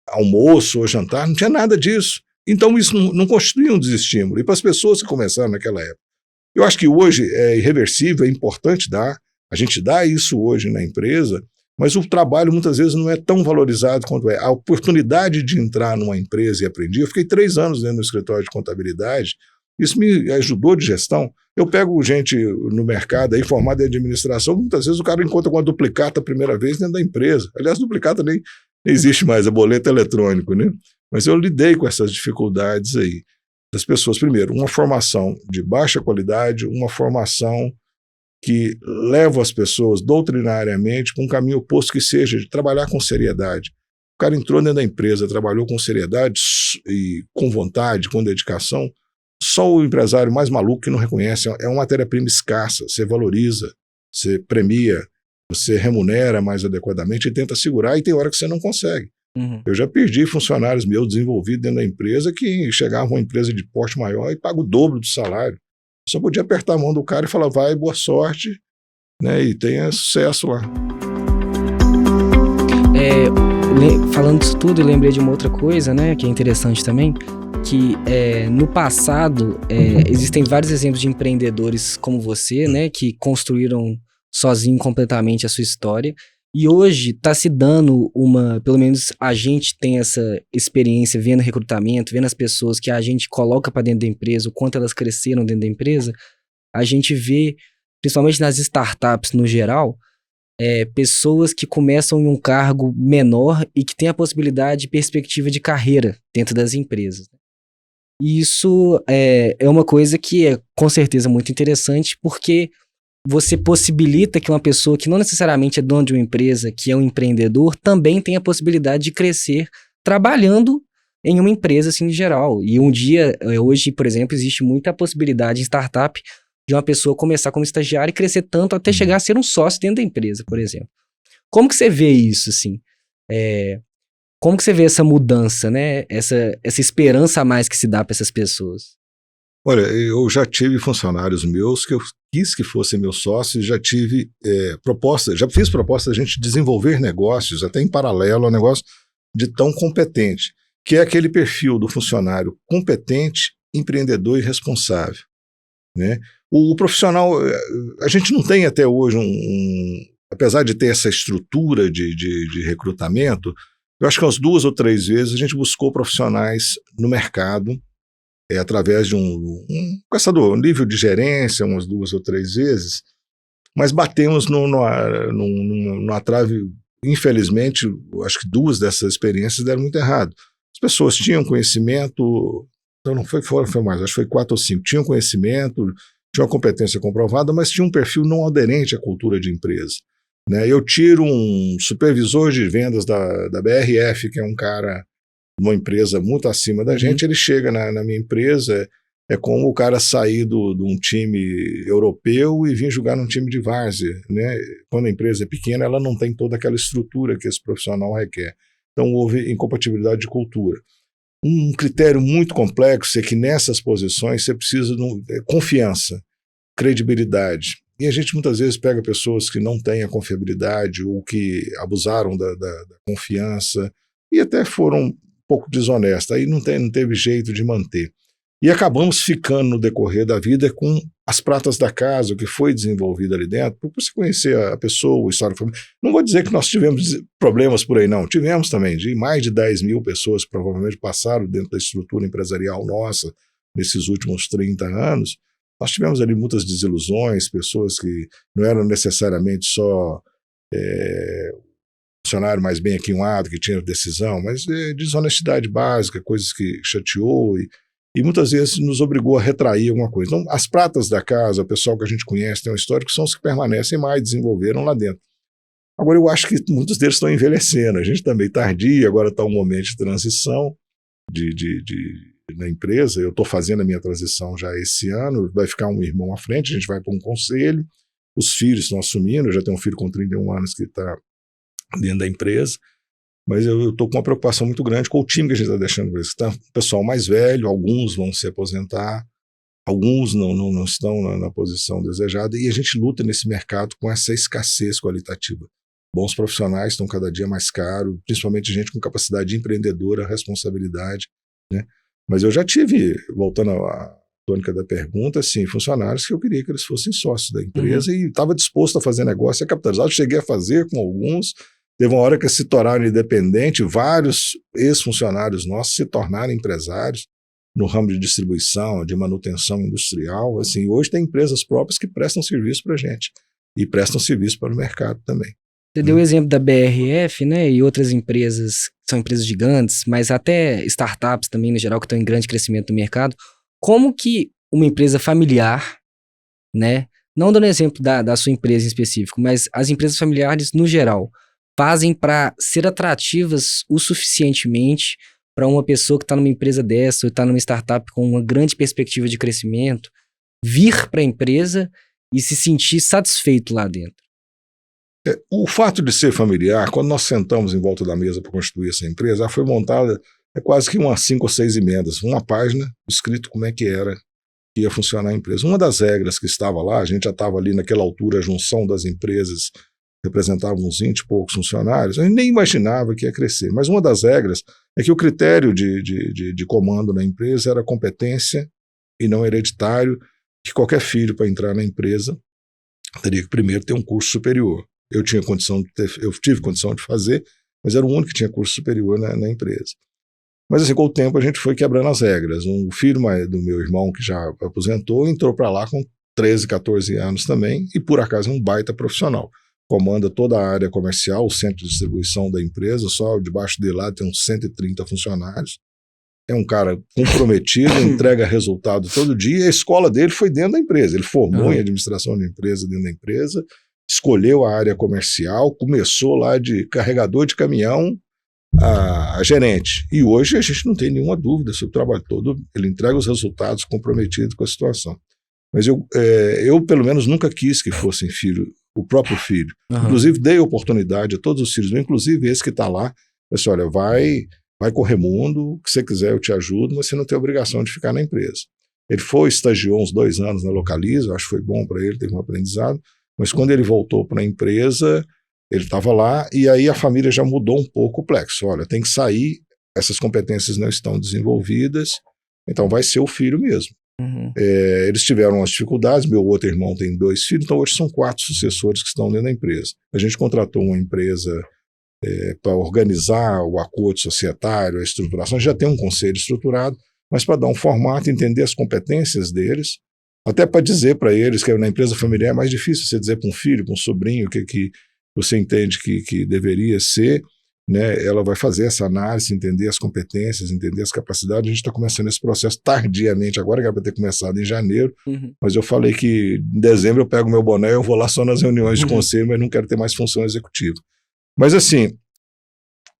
almoço ou jantar, não tinha nada disso. Então isso não constituía um desestímulo. E para as pessoas que começaram naquela época, eu acho que hoje é irreversível, é importante dar, a gente dá isso hoje na empresa, mas o trabalho muitas vezes não é tão valorizado quanto é. A oportunidade de entrar numa empresa e aprender, eu fiquei 3 anos dentro do escritório de contabilidade, isso me ajudou de gestão. Eu pego gente no mercado aí formada em administração, muitas vezes o cara encontra com uma duplicata a primeira vez dentro da empresa. Aliás, duplicata nem existe mais, é boleto eletrônico, né? Mas eu lidei com essas dificuldades aí das pessoas. Primeiro, uma formação de baixa qualidade, uma formação que leva as pessoas doutrinariamente para um caminho oposto, que seja de trabalhar com seriedade. O cara entrou dentro da empresa, trabalhou com seriedade e com vontade, com dedicação. Só o empresário mais maluco que não reconhece. É uma matéria-prima escassa, você valoriza, você premia, você remunera mais adequadamente e tenta segurar, e tem hora que você não consegue. Uhum. Eu já perdi funcionários meus desenvolvidos dentro da empresa que chegavam a uma empresa de porte maior e paga o dobro do salário. Só podia apertar a mão do cara e falar, vai, boa sorte, né, e tenha sucesso lá. Falando disso tudo, eu lembrei de uma outra coisa, né, que é interessante também, que no passado existem vários exemplos de empreendedores como você, né, que construíram sozinho completamente a sua história, e hoje está se dando pelo menos a gente tem essa experiência vendo recrutamento, vendo as pessoas que a gente coloca para dentro da empresa, o quanto elas cresceram dentro da empresa, a gente vê, principalmente nas startups no geral, pessoas que começam em um cargo menor e que têm a possibilidade de perspectiva de carreira dentro das empresas. E isso é uma coisa que é com certeza muito interessante, porque você possibilita que uma pessoa que não necessariamente é dona de uma empresa, que é um empreendedor, também tenha a possibilidade de crescer trabalhando em uma empresa, assim, em geral. E um dia, hoje, por exemplo, existe muita possibilidade em startup de uma pessoa começar como estagiário e crescer tanto até chegar a ser um sócio dentro da empresa, por exemplo. Como que você vê isso, assim? Como que você vê essa mudança, né? Essa esperança a mais que se dá para essas pessoas? Olha, eu já tive funcionários meus que eu quis que fossem meus sócios, já tive já fiz proposta de a gente desenvolver negócios, até em paralelo ao negócio de tão competente, que é aquele perfil do funcionário competente, empreendedor e responsável, né? O profissional, a gente não tem até hoje apesar de ter essa estrutura de recrutamento, eu acho que umas 2 ou 3 vezes a gente buscou profissionais no mercado, através de um nível de gerência, umas 2 ou 3 vezes, mas batemos numa trave, infelizmente, acho que 2 dessas experiências deram muito errado. As pessoas tinham conhecimento, então não foi mais, acho que foi 4 ou 5, tinham conhecimento, tinham uma competência comprovada, mas tinham um perfil não aderente à cultura de empresa, né? Eu tiro um supervisor de vendas da BRF, que é um cara, uma empresa muito acima da gente, ele chega na minha empresa, é como o cara sair de um time europeu e vir jogar num time de várzea, né? Quando a empresa é pequena, ela não tem toda aquela estrutura que esse profissional requer. Então houve incompatibilidade de cultura. Um critério muito complexo é que nessas posições você precisa de confiança, credibilidade. E a gente muitas vezes pega pessoas que não têm a confiabilidade ou que abusaram da confiança e até foram um pouco desonestas. Aí não teve jeito de manter. E acabamos ficando no decorrer da vida com as pratas da casa, o que foi desenvolvido ali dentro, para você conhecer a pessoa, a história. Não vou dizer que nós tivemos problemas por aí, não. Tivemos também, mais de 10 mil pessoas que provavelmente passaram dentro da estrutura empresarial nossa nesses últimos 30 anos. Nós tivemos ali muitas desilusões, pessoas que não eram necessariamente só funcionário mais bem aquinhoado, que tinha decisão, mas desonestidade básica, coisas que chateou e muitas vezes nos obrigou a retrair alguma coisa. Então, as pratas da casa, o pessoal que a gente conhece, tem um histórico, são os que permanecem mais, desenvolveram lá dentro. Agora, eu acho que muitos deles estão envelhecendo, a gente também tardia, agora está um momento de transição na empresa, eu estou fazendo a minha transição já esse ano, vai ficar um irmão à frente, a gente vai para um conselho, os filhos estão assumindo, eu já tenho um filho com 31 anos que está dentro da empresa, mas eu estou com uma preocupação muito grande com o time que a gente está deixando para isso. Tá o pessoal mais velho, alguns vão se aposentar, alguns não estão na posição desejada, e a gente luta nesse mercado com essa escassez qualitativa. Bons profissionais estão cada dia mais caros, principalmente gente com capacidade empreendedora, responsabilidade, né? Mas eu já tive, voltando à tônica da pergunta, assim, funcionários que eu queria que eles fossem sócios da empresa e estava disposto a fazer negócio e a capitalizar. Eu cheguei a fazer com alguns, teve uma hora que se tornaram independentes, vários ex-funcionários nossos se tornaram empresários no ramo de distribuição, de manutenção industrial. Assim, hoje tem empresas próprias que prestam serviço para a gente e prestam serviço para o mercado também. Você deu o exemplo da BRF, né, e outras empresas, são empresas gigantes, mas até startups também, no geral, que estão em grande crescimento no mercado. Como que uma empresa familiar, né, não dando exemplo da sua empresa em específico, mas as empresas familiares no geral, fazem para ser atrativas o suficientemente para uma pessoa que está numa empresa dessa ou está numa startup com uma grande perspectiva de crescimento, vir para a empresa e se sentir satisfeito lá dentro? O fato de ser familiar, quando nós sentamos em volta da mesa para constituir essa empresa, ela foi montada quase que umas 5 ou 6 emendas, uma página escrito como é que era que ia funcionar a empresa. Uma das regras que estava lá, a gente já estava ali naquela altura, a junção das empresas representava uns 20 e poucos funcionários, a gente nem imaginava que ia crescer, mas uma das regras é que o critério de comando na empresa era competência e não hereditário, que qualquer filho para entrar na empresa teria que primeiro ter um curso superior. Eu tive condição de fazer, mas era o único que tinha curso superior na empresa. Mas assim, com o tempo a gente foi quebrando as regras. Um filho do meu irmão, que já aposentou, entrou para lá com 13, 14 anos também, e por acaso é um baita profissional. Comanda toda a área comercial, o centro de distribuição da empresa, só debaixo dele lá tem uns 130 funcionários. é um cara comprometido, entrega resultado todo dia, e a escola dele foi dentro da empresa. Ele formou em administração de empresa dentro da empresa, escolheu a área comercial, começou lá de carregador de caminhão a gerente. E hoje a gente não tem nenhuma dúvida sobre o trabalho todo, ele entrega os resultados comprometido com a situação. Mas eu pelo menos, nunca quis que fossem filho, o próprio filho. Inclusive, dei oportunidade a todos os filhos, inclusive esse que está lá. Eu disse, olha, vai correr mundo, o que você quiser eu te ajudo, mas você não tem obrigação de ficar na empresa. Ele estagiou uns 2 anos na Localiza, acho que foi bom para ele, teve um aprendizado, mas quando ele voltou para a empresa, ele estava lá, e aí a família já mudou um pouco o plexo. Olha, tem que sair, essas competências não estão desenvolvidas, então vai ser o filho mesmo. Eles tiveram umas dificuldades, meu outro irmão tem 2 filhos, então hoje são 4 sucessores que estão dentro da empresa. A gente contratou uma empresa para organizar o acordo societário, a estruturação, já tem um conselho estruturado, mas para dar um formato, entender as competências deles, até para dizer para eles que na empresa familiar é mais difícil você dizer para um filho, para um sobrinho, o que você entende que deveria ser, né? Ela vai fazer essa análise, entender as competências, entender as capacidades. A gente está começando esse processo tardiamente, agora que era para ter começado em janeiro, mas eu falei que em dezembro eu pego meu boné e eu vou lá só nas reuniões de conselho, mas não quero ter mais função executiva. Mas assim,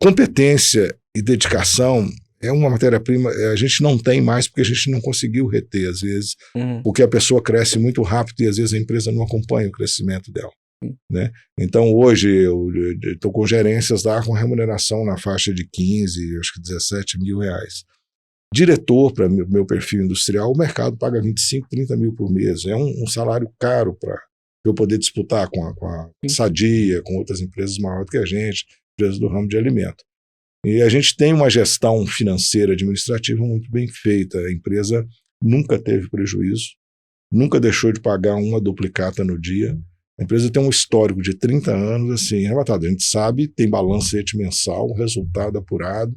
competência e dedicação é uma matéria-prima, a gente não tem mais porque a gente não conseguiu reter, às vezes, porque a pessoa cresce muito rápido e às vezes a empresa não acompanha o crescimento dela. Né? Então hoje eu estou com gerências lá com remuneração na faixa de 15, acho que 17 mil reais. Diretor, para meu perfil industrial, o mercado paga 25, 30 mil por mês. É um salário caro para eu poder disputar com a Sadia, com outras empresas maiores que a gente, empresas do ramo de alimento. E a gente tem uma gestão financeira administrativa muito bem feita. A empresa nunca teve prejuízo, nunca deixou de pagar uma duplicata no dia. A empresa tem um histórico de 30 anos, assim, arrebatado. A gente sabe, tem balancete mensal, resultado apurado.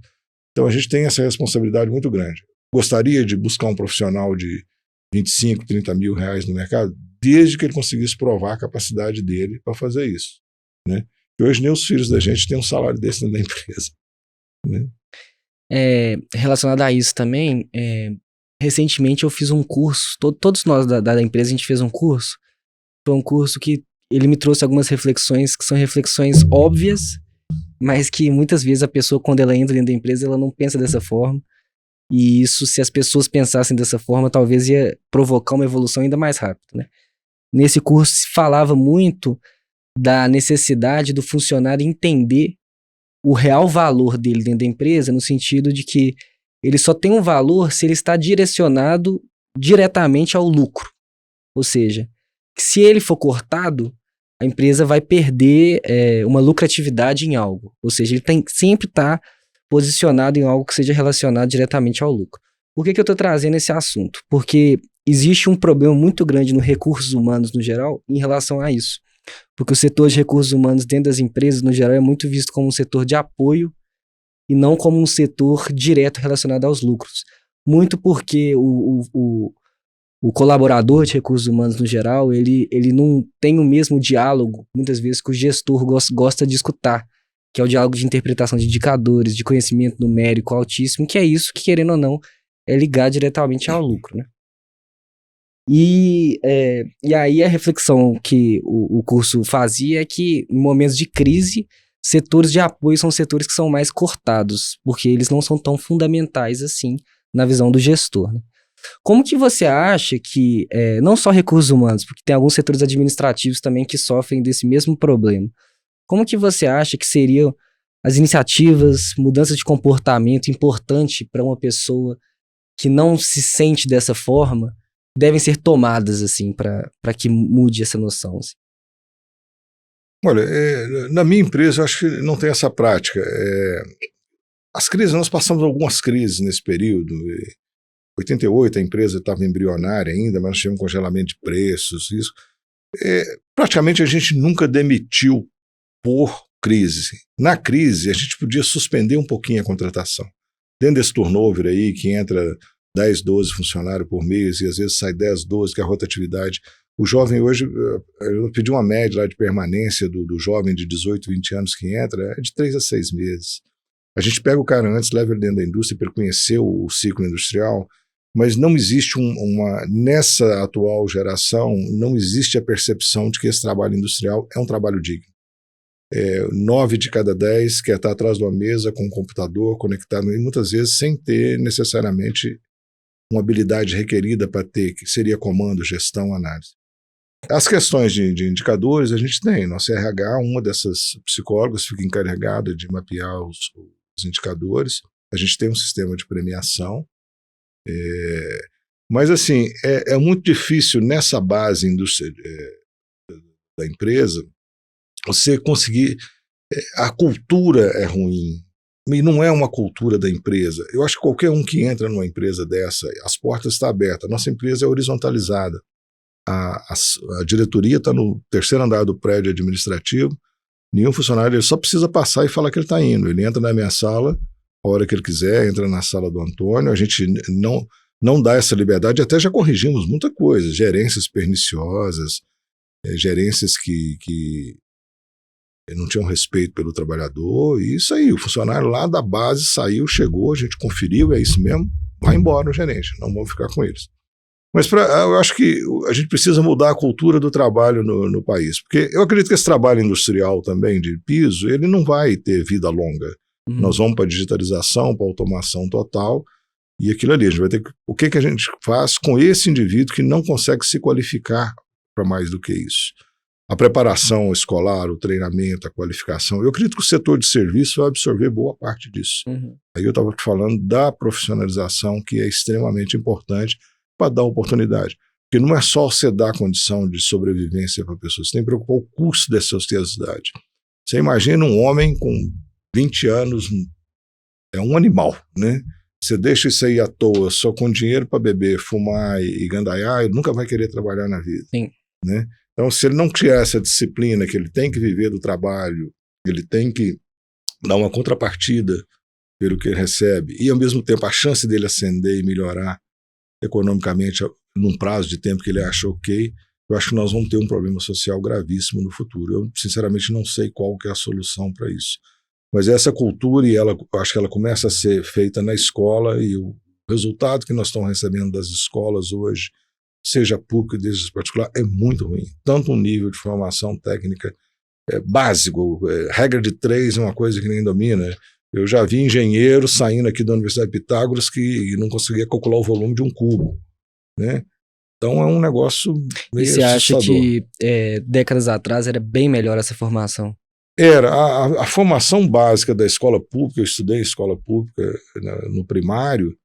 Então a gente tem essa responsabilidade muito grande. Gostaria de buscar um profissional de 25, 30 mil reais no mercado, desde que ele conseguisse provar a capacidade dele para fazer isso. Né? E hoje nem os filhos da gente têm um salário desse dentro da empresa. Né? Relacionado a isso também, recentemente eu fiz um curso, todos nós da empresa a gente fez um curso. Foi um curso que ele me trouxe algumas reflexões que são reflexões óbvias, mas que muitas vezes a pessoa, quando ela entra dentro da empresa, ela não pensa dessa forma. E isso, se as pessoas pensassem dessa forma, talvez ia provocar uma evolução ainda mais rápida, né? Nesse curso se falava muito da necessidade do funcionário entender o real valor dele dentro da empresa, no sentido de que ele só tem um valor se ele está direcionado diretamente ao lucro. Ou seja, se ele for cortado, a empresa vai perder uma lucratividade em algo. Ou seja, ele tem que sempre estar posicionado em algo que seja relacionado diretamente ao lucro. Por que eu estou trazendo esse assunto? Porque existe um problema muito grande nos recursos humanos no geral em relação a isso. Porque o setor de recursos humanos dentro das empresas, no geral, é muito visto como um setor de apoio e não como um setor direto relacionado aos lucros. Muito porque o colaborador de recursos humanos, no geral, ele não tem o mesmo diálogo, muitas vezes, que o gestor gosta de escutar, que é o diálogo de interpretação de indicadores, de conhecimento numérico altíssimo, que é isso que, querendo ou não, é ligar diretamente ao lucro, né? E aí a reflexão que o curso fazia é que, em momentos de crise, setores de apoio são setores que são mais cortados, porque eles não são tão fundamentais assim na visão do gestor, né? Como que você acha que, não só recursos humanos, porque tem alguns setores administrativos também que sofrem desse mesmo problema, como que você acha que seriam as iniciativas, mudanças de comportamento importante para uma pessoa que não se sente dessa forma, devem ser tomadas, assim, para que mude essa noção? Assim? Olha, na minha empresa eu acho que não tem essa prática. As crises, nós passamos algumas crises nesse período. Em 88 a empresa estava embrionária ainda, mas nós tivemos um congelamento de preços. Isso. Praticamente a gente nunca demitiu por crise. Na crise a gente podia suspender um pouquinho a contratação. Dentro desse turnover aí, que entra 10, 12 funcionários por mês e às vezes sai 10, 12, que é a rotatividade. O jovem hoje, eu pedi uma média lá de permanência do jovem de 18, 20 anos que entra, é de 3 a 6 meses. A gente pega o cara antes, leva ele dentro da indústria para ele conhecer o ciclo industrial, mas não existe nessa atual geração, não existe a percepção de que esse trabalho industrial é um trabalho digno. 9 de cada 10 quer estar atrás de uma mesa com um computador conectado, e muitas vezes sem ter necessariamente uma habilidade requerida para ter, que seria comando, gestão, análise. As questões de indicadores, a gente tem. Nossa RH, uma dessas psicólogas, fica encarregada de mapear os indicadores. A gente tem um sistema de premiação. Mas, assim, é muito difícil nessa base da empresa você conseguir. A cultura é ruim. E não é uma cultura da empresa. Eu acho que qualquer um que entra numa empresa dessa, as portas estão abertas. Nossa empresa é horizontalizada. A diretoria está no 3º andar do prédio administrativo. Nenhum funcionário, ele só precisa passar e falar que ele está indo. Ele entra na minha sala a hora que ele quiser, entra na sala do Antônio. A gente não dá essa liberdade. Até já corrigimos muita coisa. Gerências perniciosas, gerências que não tinham respeito pelo trabalhador, e isso aí, o funcionário lá da base saiu, chegou, a gente conferiu, é isso mesmo, vai embora o gerente, não vamos ficar com eles. Mas eu acho que a gente precisa mudar a cultura do trabalho no país, porque eu acredito que esse trabalho industrial também, de piso, ele não vai ter vida longa. Nós vamos para a digitalização, para a automação total, e aquilo ali, a gente vai ter o que a gente faz com esse indivíduo que não consegue se qualificar para mais do que isso. A preparação escolar, o treinamento, a qualificação. Eu acredito que o setor de serviço vai absorver boa parte disso. Aí eu estava falando da profissionalização, que é extremamente importante para dar oportunidade. Porque não é só você dar condição de sobrevivência para a pessoa, você tem que preocupar o custo dessa ociosidade. Você imagina um homem com 20 anos, é um animal, né? Você deixa isso aí à toa, só com dinheiro para beber, fumar e gandaiar, ele nunca vai querer trabalhar na vida. Sim. Né? Então, se ele não tiver essa disciplina, que ele tem que viver do trabalho, ele tem que dar uma contrapartida pelo que ele recebe, e ao mesmo tempo a chance dele ascender e melhorar economicamente num prazo de tempo que ele acha ok, eu acho que nós vamos ter um problema social gravíssimo no futuro. Eu, sinceramente, não sei qual que é a solução para isso. Mas essa cultura, eu acho que ela começa a ser feita na escola, e o resultado que nós estamos recebendo das escolas hoje, seja público, seja particular, é muito ruim. Tanto um nível de formação técnica básico, regra de 3 é uma coisa que ninguém domina. Eu já vi engenheiro saindo aqui da Universidade de Pitágoras que não conseguia calcular o volume de um cubo, né? Então é um negócio meio assustador. E você acha que décadas atrás era bem melhor essa formação? Era. A formação básica da escola pública, eu estudei escola pública no primário,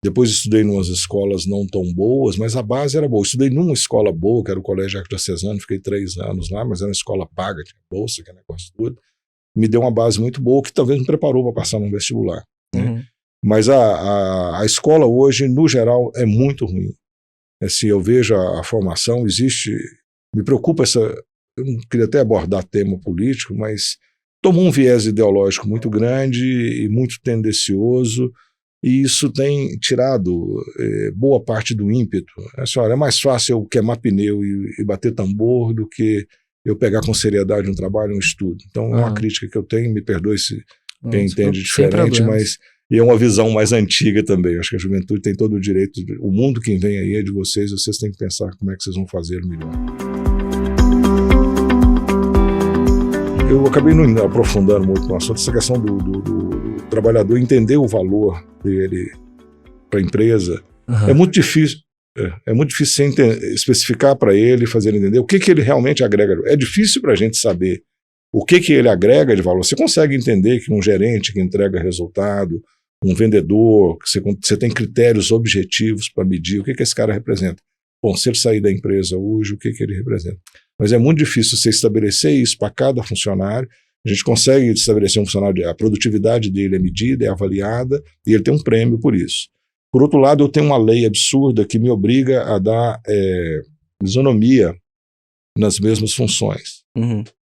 depois estudei em umas escolas não tão boas, mas a base era boa. Eu estudei numa escola boa, que era o Colégio Arquidiocesano, fiquei 3 anos lá, mas era uma escola paga, tinha bolsa, que negócio tudo. Me deu uma base muito boa, que talvez me preparou para passar num vestibular. Né? Mas a escola hoje, no geral, é muito ruim. Se eu vejo a formação, me preocupa eu não queria até abordar tema político, mas tomou um viés ideológico muito grande e muito tendencioso, e isso tem tirado boa parte do ímpeto. É mais fácil eu queimar pneu e bater tambor do que eu pegar com seriedade um trabalho, um estudo. Então é uma crítica que eu tenho, me perdoe se quem entende diferente, mas é uma visão mais antiga também. Acho que a juventude tem todo o direito, o mundo que vem aí é de vocês têm que pensar como é que vocês vão fazer melhor. Eu acabei não aprofundando muito no assunto, essa questão do trabalhador entender o valor dele para a empresa. É muito difícil. É muito difícil você especificar para ele, fazer ele entender o que ele realmente agrega. É difícil para a gente saber o que ele agrega de valor. Você consegue entender que um gerente que entrega resultado, um vendedor, que você tem critérios objetivos para medir o que esse cara representa. Bom, se ele sair da empresa hoje, o que ele representa? Mas é muito difícil você estabelecer isso para cada funcionário. A gente consegue estabelecer um funcionário, a produtividade dele é medida, é avaliada, e ele tem um prêmio por isso. Por outro lado, eu tenho uma lei absurda que me obriga a dar isonomia nas mesmas funções.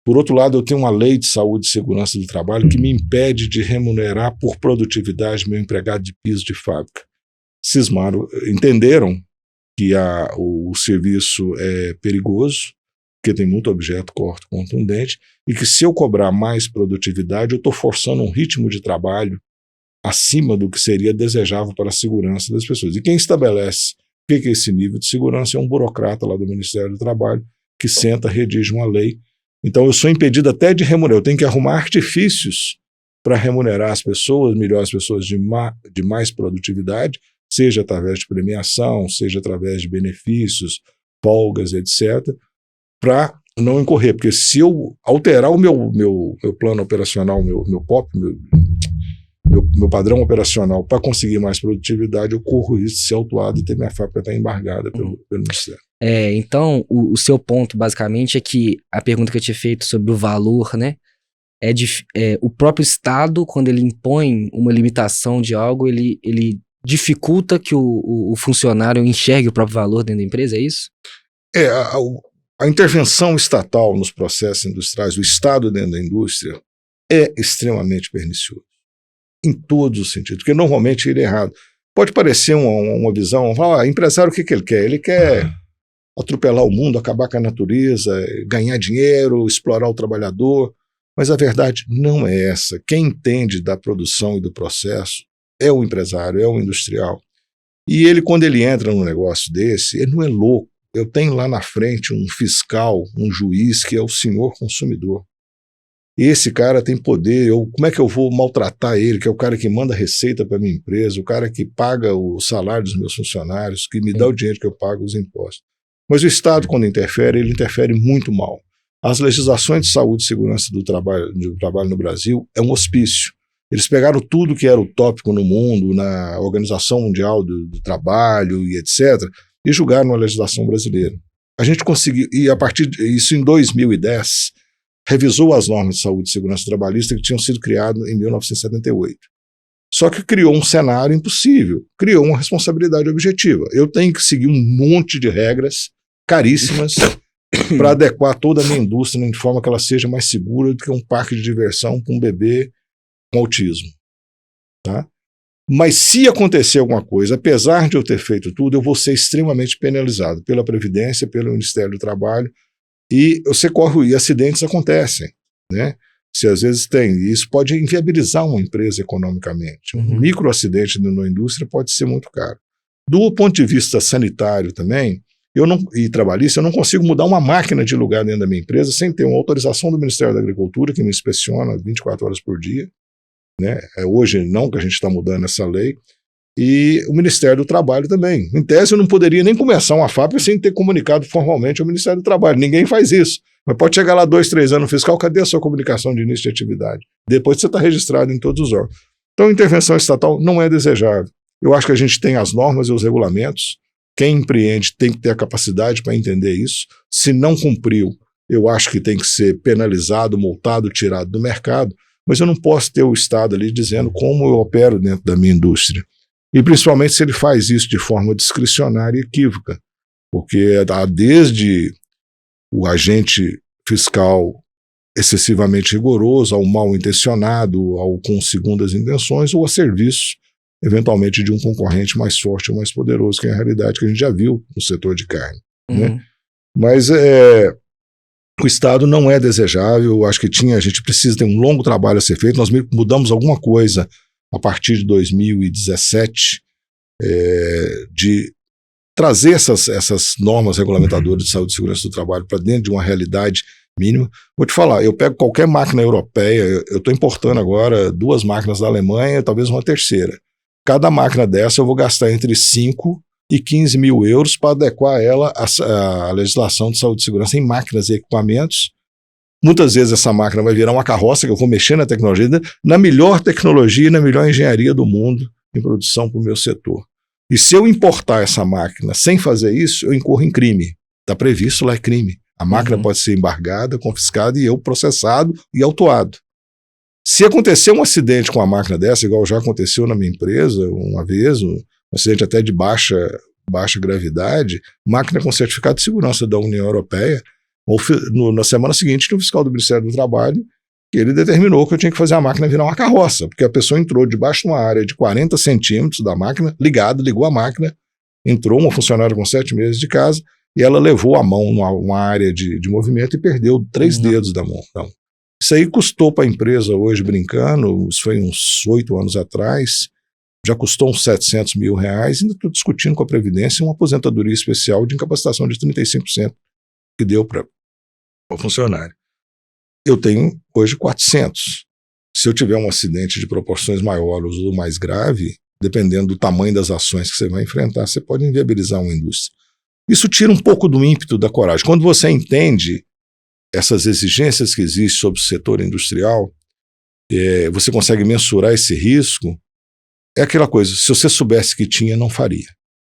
Por outro lado, eu tenho uma lei de saúde e segurança do trabalho que me impede de remunerar por produtividade meu empregado de piso de fábrica. Cismaram, entenderam que o serviço é perigoso, porque tem muito objeto contundente, e que se eu cobrar mais produtividade, eu estou forçando um ritmo de trabalho acima do que seria desejável para a segurança das pessoas. E quem estabelece o que é esse nível de segurança é um burocrata lá do Ministério do Trabalho, que senta, redige uma lei. Então eu sou impedido até de remunerar, eu tenho que arrumar artifícios para remunerar as pessoas, melhor as pessoas de mais produtividade, seja através de premiação, seja através de benefícios, folgas, etc., para não incorrer. Porque se eu alterar o meu plano operacional, meu POP, meu padrão operacional para conseguir mais produtividade, eu corro o risco de ser autuado e ter minha fábrica embargada pelo Ministério. Então, o seu ponto, basicamente, é que a pergunta que eu tinha feito sobre o valor, né? O próprio Estado, quando ele impõe uma limitação de algo, ele dificulta que o funcionário enxergue o próprio valor dentro da empresa, é isso? A intervenção estatal nos processos industriais, o Estado dentro da indústria, é extremamente pernicioso, em todos os sentidos, porque normalmente ele é errado. Pode parecer uma visão, empresário, o que ele quer? Ele quer atropelar o mundo, acabar com a natureza, ganhar dinheiro, explorar o trabalhador, mas a verdade não é essa. Quem entende da produção e do processo é o empresário, é o industrial. E ele, quando ele entra num negócio desse, ele não é louco. Eu tenho lá na frente um fiscal, um juiz, que é o senhor consumidor. Esse cara tem poder, como é que eu vou maltratar ele, que é o cara que manda receita para a minha empresa, o cara que paga o salário dos meus funcionários, que me dá o dinheiro que eu pago, os impostos. Mas o Estado, quando interfere, ele interfere muito mal. As legislações de saúde e segurança do trabalho no Brasil é um hospício. Eles pegaram tudo que era utópico no mundo, na Organização Mundial do Trabalho e etc., e julgaram a legislação brasileira. A gente conseguiu, e a partir disso, em 2010, revisou as normas de saúde e segurança trabalhista que tinham sido criadas em 1978. Só que criou um cenário impossível, criou uma responsabilidade objetiva. Eu tenho que seguir um monte de regras caríssimas para adequar toda a minha indústria de forma que ela seja mais segura do que um parque de diversão para um bebê com autismo. Tá? Mas se acontecer alguma coisa, apesar de eu ter feito tudo, eu vou ser extremamente penalizado pela Previdência, pelo Ministério do Trabalho, e você corre, e acidentes acontecem, né? Se às vezes tem, e isso pode inviabilizar uma empresa economicamente. Um microacidente na indústria pode ser muito caro. Do ponto de vista sanitário também, e trabalhista, eu não consigo mudar uma máquina de lugar dentro da minha empresa sem ter uma autorização do Ministério da Agricultura, que me inspeciona 24 horas por dia. Né? Hoje não, que a gente está mudando essa lei, e o Ministério do Trabalho também. Em tese, eu não poderia nem começar uma fábrica sem ter comunicado formalmente ao Ministério do Trabalho. Ninguém faz isso. Mas pode chegar lá 2, 3 anos no fiscal, cadê a sua comunicação de início de atividade? Depois você está registrado em todos os órgãos. Então, a intervenção estatal não é desejável. Eu acho que a gente tem as normas e os regulamentos. Quem empreende tem que ter a capacidade para entender isso. Se não cumpriu, eu acho que tem que ser penalizado, multado, tirado do mercado. Mas eu não posso ter o Estado ali dizendo como eu opero dentro da minha indústria. E principalmente se ele faz isso de forma discricionária e equívoca. Porque desde o agente fiscal excessivamente rigoroso, ao mal intencionado, ao com segundas intenções, ou a serviço, eventualmente, de um concorrente mais forte ou mais poderoso, que é a realidade que a gente já viu no setor de carne. Né? Mas o Estado não é desejável. Eu acho que a gente precisa ter um longo trabalho a ser feito. Nós mudamos alguma coisa a partir de 2017, de trazer essas normas regulamentadoras de saúde e segurança do trabalho para dentro de uma realidade mínima. Vou te falar, eu pego qualquer máquina europeia, eu estou importando agora 2 máquinas da Alemanha, talvez uma terceira. Cada máquina dessa eu vou gastar entre 5 e 15 mil euros para adequar ela à legislação de saúde e segurança em máquinas e equipamentos. Muitas vezes essa máquina vai virar uma carroça que eu vou mexer na tecnologia, na melhor tecnologia e na melhor engenharia do mundo em produção para o meu setor. E se eu importar essa máquina sem fazer isso, eu incorro em crime. Está previsto lá, é crime. A máquina pode ser embargada, confiscada e eu processado e autuado. Se acontecer um acidente com a máquina dessa, igual já aconteceu na minha empresa uma vez, um acidente até de baixa gravidade, máquina com certificado de segurança da União Europeia, na semana seguinte, no fiscal do Ministério do Trabalho, que ele determinou que eu tinha que fazer a máquina virar uma carroça, porque a pessoa entrou debaixo de uma área de 40 centímetros da máquina, ligou a máquina, entrou uma funcionária com 7 meses de casa, e ela levou a mão numa área de movimento e perdeu 3 dedos da mão. Então, isso aí custou para a empresa hoje, brincando, isso foi uns 8 anos atrás, já custou uns R$700 mil, ainda estou discutindo com a Previdência uma aposentadoria especial de incapacitação de 35% que deu para o funcionário. Eu tenho hoje 400. Se eu tiver um acidente de proporções maiores ou mais grave, dependendo do tamanho das ações que você vai enfrentar, você pode inviabilizar uma indústria. Isso tira um pouco do ímpeto da coragem. Quando você entende essas exigências que existem sobre o setor industrial, você consegue mensurar esse risco, é aquela coisa, se você soubesse que tinha, não faria.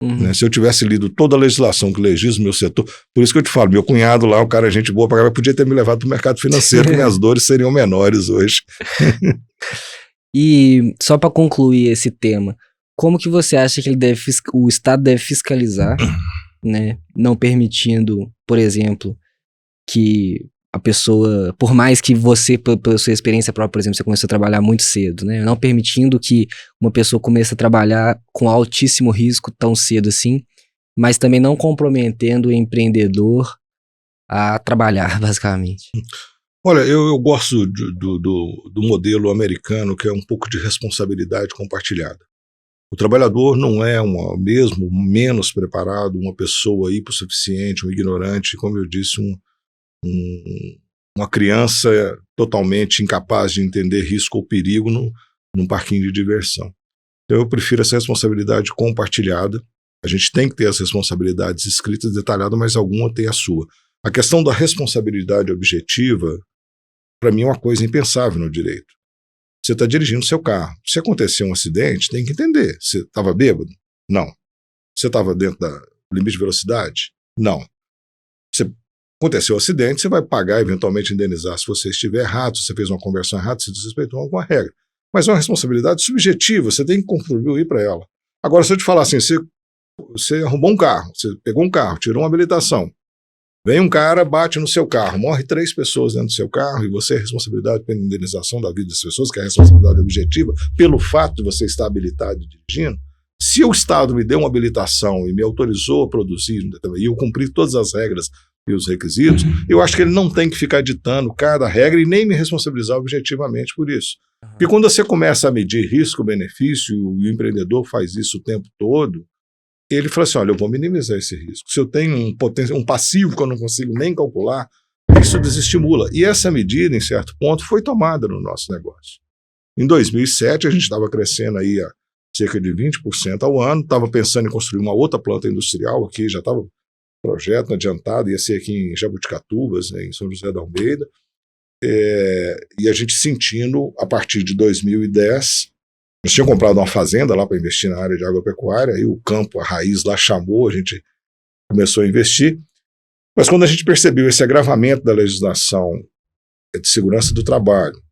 Né? Se eu tivesse lido toda a legislação que legisla o meu setor, por isso que eu te falo, meu cunhado lá, o cara gente boa pra caramba, podia ter me levado para o mercado financeiro, que minhas dores seriam menores hoje. E só para concluir esse tema, como que você acha que o Estado deve fiscalizar, né, não permitindo, por exemplo, que a pessoa, por mais que você, pela sua experiência própria, por exemplo, você começou a trabalhar muito cedo, né, não permitindo que uma pessoa comece a trabalhar com altíssimo risco tão cedo assim, mas também não comprometendo o empreendedor a trabalhar, basicamente. Olha, eu gosto do modelo americano, que é um pouco de responsabilidade compartilhada. O trabalhador não é mesmo menos preparado, uma pessoa hipossuficiente, um ignorante, como eu disse, uma criança totalmente incapaz de entender risco ou perigo num parquinho de diversão. Então eu prefiro essa responsabilidade compartilhada. A gente tem que ter as responsabilidades escritas, detalhadas, mas alguma tem a sua. A questão da responsabilidade objetiva, para mim, é uma coisa impensável no direito. Você está dirigindo seu carro. Se acontecer um acidente, tem que entender. Você estava bêbado? Não. Você estava dentro do limite de velocidade? Não. Aconteceu um acidente, você vai pagar, eventualmente indenizar se você estiver errado, se você fez uma conversão errada, se desrespeitou alguma regra. Mas é uma responsabilidade subjetiva, você tem que contribuir para ela. Agora, se eu te falar assim, você arrumou um carro, você pegou um carro, tirou uma habilitação, vem um cara, bate no seu carro, morre 3 pessoas dentro do seu carro e você é responsabilidade pela indenização da vida das pessoas, que é a responsabilidade objetiva, pelo fato de você estar habilitado e dirigindo. Se o Estado me deu uma habilitação e me autorizou a produzir, e eu cumpri todas as regras e os requisitos, eu acho que ele não tem que ficar ditando cada regra e nem me responsabilizar objetivamente por isso. Porque quando você começa a medir risco-benefício, e o empreendedor faz isso o tempo todo, ele fala assim, olha, eu vou minimizar esse risco. Se eu tenho um passivo que eu não consigo nem calcular, isso desestimula. E essa medida, em certo ponto, foi tomada no nosso negócio. Em 2007, a gente estava crescendo aí a cerca de 20% ao ano, estava pensando em construir uma outra planta industrial aqui, já estava projeto adiantado, ia ser aqui em Jabuticatubas, né, em São José da Almeida, e a gente sentindo, a partir de 2010, nós tínhamos comprado uma fazenda lá para investir na área de agropecuária, aí o campo, a raiz lá chamou, a gente começou a investir, mas quando a gente percebeu esse agravamento da legislação de segurança do trabalho,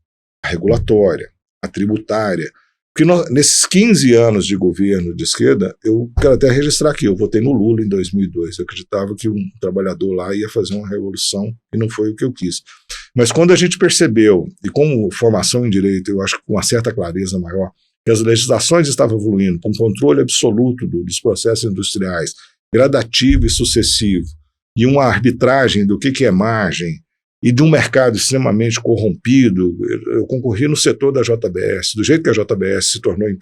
a regulatória, a tributária, porque nesses 15 anos de governo de esquerda, eu quero até registrar aqui, eu votei no Lula em 2002, eu acreditava que um trabalhador lá ia fazer uma revolução e não foi o que eu quis. Mas quando a gente percebeu, e como formação em direito, eu acho que com uma certa clareza maior, que as legislações estavam evoluindo com controle absoluto dos processos industriais, gradativo e sucessivo, e uma arbitragem do que é margem, e de um mercado extremamente corrompido, eu concorri no setor da JBS, do jeito que a JBS se tornou a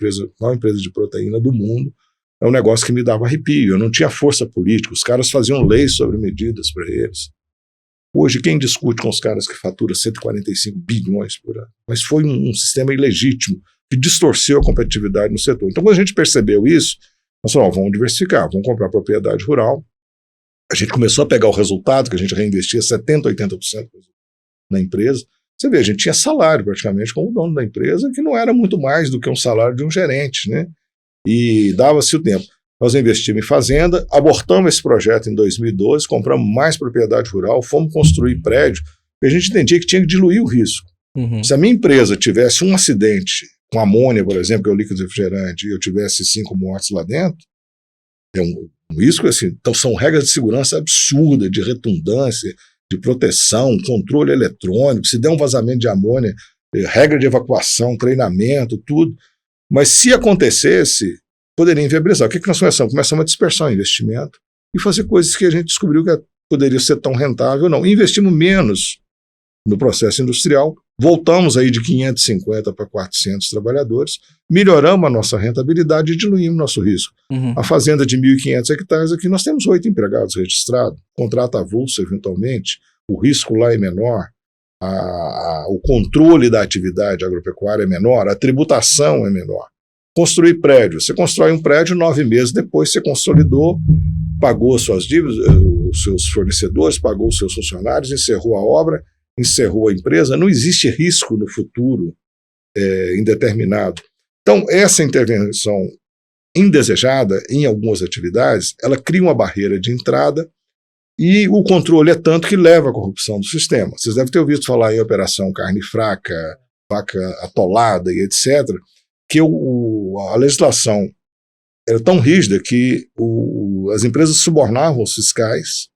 maior empresa de proteína do mundo, é um negócio que me dava arrepio, eu não tinha força política, os caras faziam leis sobre medidas para eles. Hoje, quem discute com os caras que faturam 145 bilhões por ano? Mas foi um sistema ilegítimo, que distorceu a competitividade no setor. Então, quando a gente percebeu isso, nós falamos, vamos diversificar, vamos comprar propriedade rural. A gente começou a pegar o resultado, que a gente reinvestia 70%, 80% na empresa. Você vê, a gente tinha salário praticamente como dono da empresa, que não era muito mais do que um salário de um gerente, né? E dava-se o tempo. Nós investimos em fazenda, abortamos esse projeto em 2012, compramos mais propriedade rural, fomos construir prédio, e a gente entendia que tinha que diluir o risco. Se a minha empresa tivesse um acidente com amônia, por exemplo, que é o líquido refrigerante, e eu tivesse 5 mortes lá dentro, é um risco assim. Então são regras de segurança absurdas, de redundância, de proteção, controle eletrônico, se der um vazamento de amônia, regra de evacuação, treinamento, tudo. Mas se acontecesse, poderia inviabilizar. O que nós começamos? Começamos a dispersar o investimento, e fazer coisas que a gente descobriu que poderia ser tão rentável, não. Investimos menos no processo industrial, voltamos aí de 550 para 400 trabalhadores, melhoramos a nossa rentabilidade e diluímos nosso risco. A fazenda de 1.500 hectares aqui, nós temos 8 empregados registrados, contrato avulso eventualmente, o risco lá é menor, o controle da atividade agropecuária é menor, a tributação é menor. Construir prédio, você constrói um prédio, 9 meses depois você consolidou, pagou as suas dívidas, os seus fornecedores, pagou os seus funcionários, encerrou a obra, encerrou a empresa, não existe risco no futuro indeterminado. Então, essa intervenção indesejada em algumas atividades, ela cria uma barreira de entrada e o controle é tanto que leva à corrupção do sistema. Vocês devem ter ouvido falar em operação carne fraca, vaca atolada e etc., que a legislação era tão rígida que as empresas subornavam os fiscais.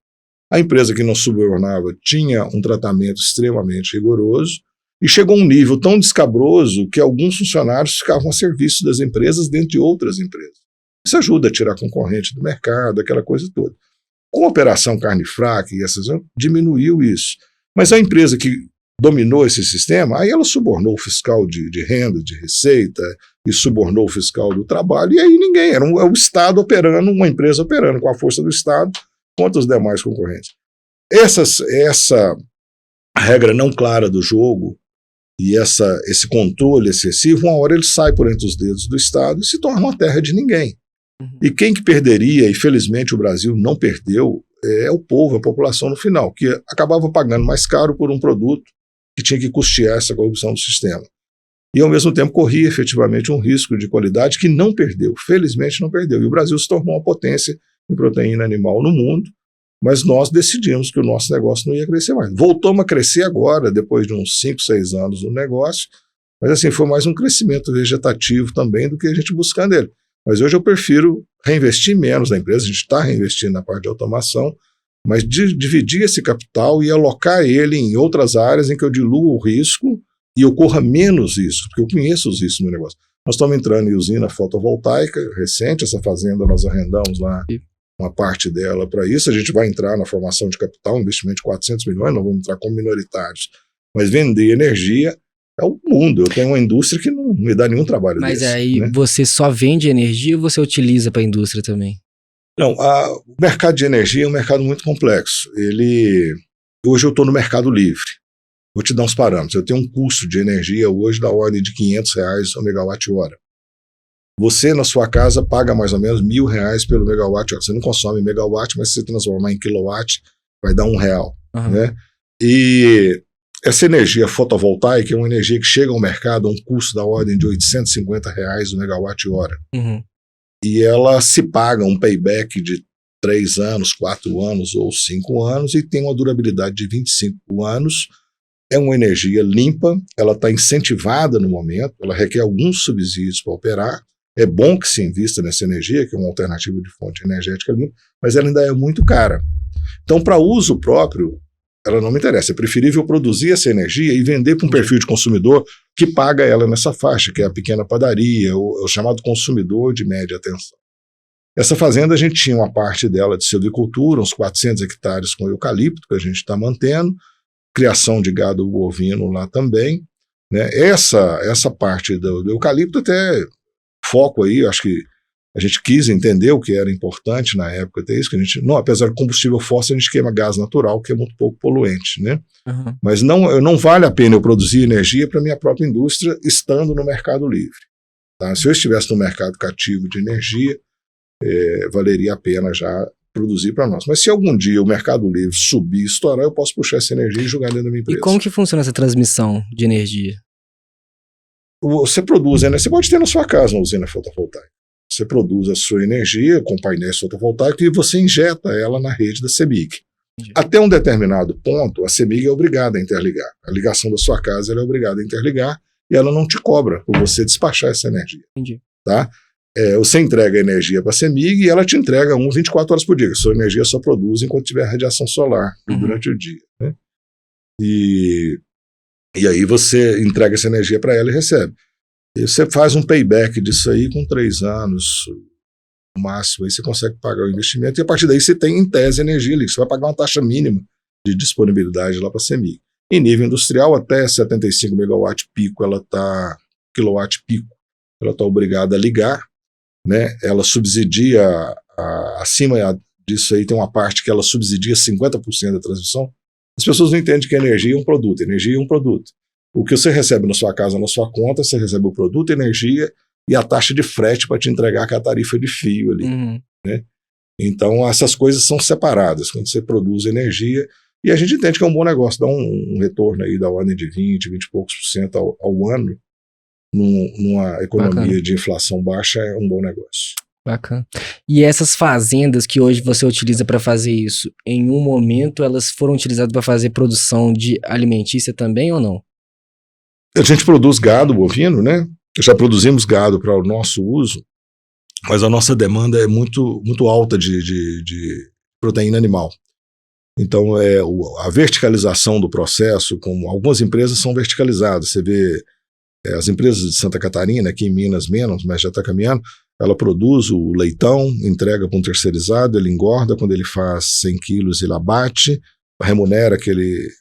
A empresa que não subornava tinha um tratamento extremamente rigoroso e chegou a um nível tão descabroso que alguns funcionários ficavam a serviço das empresas dentro de outras empresas. Isso ajuda a tirar concorrente do mercado, aquela coisa toda. Com a operação carne fraca e essas diminuiu isso. Mas a empresa que dominou esse sistema, aí ela subornou o fiscal de renda, de receita, e subornou o fiscal do trabalho, e aí ninguém, era o Estado operando, uma empresa operando com a força do Estado contra os demais concorrentes. Essa regra não clara do jogo e esse controle excessivo, uma hora ele sai por entre os dedos do Estado e se torna uma terra de ninguém. E quem que perderia, e felizmente o Brasil não perdeu, é o povo, a população no final, que acabava pagando mais caro por um produto que tinha que custear essa corrupção do sistema. E, ao mesmo tempo, corria efetivamente um risco de qualidade que não perdeu, felizmente não perdeu. E o Brasil se tornou uma potência em proteína animal no mundo, mas nós decidimos que o nosso negócio não ia crescer mais. Voltamos a crescer agora, depois de uns 5, 6 anos no negócio, mas assim, foi mais um crescimento vegetativo também do que a gente buscando ele. Mas hoje eu prefiro reinvestir menos na empresa, a gente está reinvestindo na parte de automação, mas dividir esse capital e alocar ele em outras áreas em que eu diluo o risco e ocorra menos risco, porque eu conheço os riscos no negócio. Nós estamos entrando em usina fotovoltaica recente, essa fazenda nós arrendamos lá uma parte dela para isso, a gente vai entrar na formação de capital, investimento de 400 milhões, nós vamos entrar como minoritários, mas vender energia é o mundo, eu tenho uma indústria que não me dá nenhum trabalho Mas desse, aí né? você só vende energia ou você utiliza para a indústria também? Não, o mercado de energia é um mercado muito complexo. Hoje eu estou no mercado livre. Vou te dar uns parâmetros. Eu tenho um custo de energia hoje da ordem de R$500 ao megawatt-hora. Você, na sua casa, paga mais ou menos R$1.000 pelo megawatt-hora. Você não consome megawatt, mas se você transformar em quilowatt, vai dar R$1. Né? E essa energia fotovoltaica é uma energia que chega ao mercado a um custo da ordem de R$850 o megawatt-hora. E ela se paga um payback de 3 anos, 4 anos ou 5 anos e tem uma durabilidade de 25 anos. É uma energia limpa, ela está incentivada no momento, ela requer alguns subsídios para operar. É bom que se invista nessa energia, que é uma alternativa de fonte energética limpa, mas ela ainda é muito cara. Então, para uso próprio, ela não me interessa. É preferível produzir essa energia e vender para um perfil de consumidor que paga ela nessa faixa, que é a pequena padaria, o chamado consumidor de média tensão. Essa fazenda, a gente tinha uma parte dela de silvicultura, uns 400 hectares com eucalipto, que a gente está mantendo, criação de gado bovino lá também. Né? Essa parte do eucalipto até foco aí, acho que a gente quis entender o que era importante na época, até isso, que a gente, não, apesar do combustível fóssil, a gente queima gás natural, que é muito pouco poluente, né? Mas não vale a pena eu produzir energia para minha própria indústria estando no mercado livre. Tá? Se eu estivesse no mercado cativo de energia, valeria a pena já produzir para nós. Mas se algum dia o mercado livre subir e estourar, eu posso puxar essa energia e jogar dentro da minha empresa. E como que funciona essa transmissão de energia? Você produz energia, você pode ter na sua casa uma usina fotovoltaica. Você produz a sua energia com painéis fotovoltaicos e você injeta ela na rede da CEMIG. Até um determinado ponto, a CEMIG é obrigada a interligar. A ligação da sua casa ela é obrigada a interligar e ela não te cobra por você despachar essa energia. Tá? Você entrega a energia para a CEMIG e ela te entrega 24 horas por dia. A sua energia só produz enquanto tiver radiação solar durante o dia. Né? E aí você entrega essa energia para ela e recebe. E você faz um payback disso aí com 3 anos, no máximo, aí você consegue pagar o investimento e a partir daí você tem, em tese, energia ali. Você vai pagar uma taxa mínima de disponibilidade lá para a CEMIG. Em nível industrial, até 75 megawatt pico, quilowatt pico, ela está obrigada a ligar, né? Ela subsidia, acima disso aí tem uma parte que ela subsidia 50% da transmissão. As pessoas não entendem que energia é um produto, energia é um produto. O que você recebe na sua casa, na sua conta, você recebe o produto, energia e a taxa de frete para te entregar, que é a tarifa de fio ali, né? Então, essas coisas são separadas, quando você produz energia, e a gente entende que é um bom negócio, dá um retorno aí da ordem de 20 e poucos por cento ao ano, numa economia Bacana. De inflação baixa, é um bom negócio. Bacana. E essas fazendas que hoje você utiliza para fazer isso, em um momento elas foram utilizadas para fazer produção de alimentícia também ou não? A gente produz gado bovino, né? Já produzimos gado para o nosso uso, mas a nossa demanda é muito, muito alta de proteína animal. Então, a verticalização do processo, como algumas empresas são verticalizadas. Você vê as empresas de Santa Catarina, aqui em Minas menos, mas já está caminhando, ela produz o leitão, entrega para um terceirizado, ele engorda, quando ele faz 100 quilos ele abate, remunera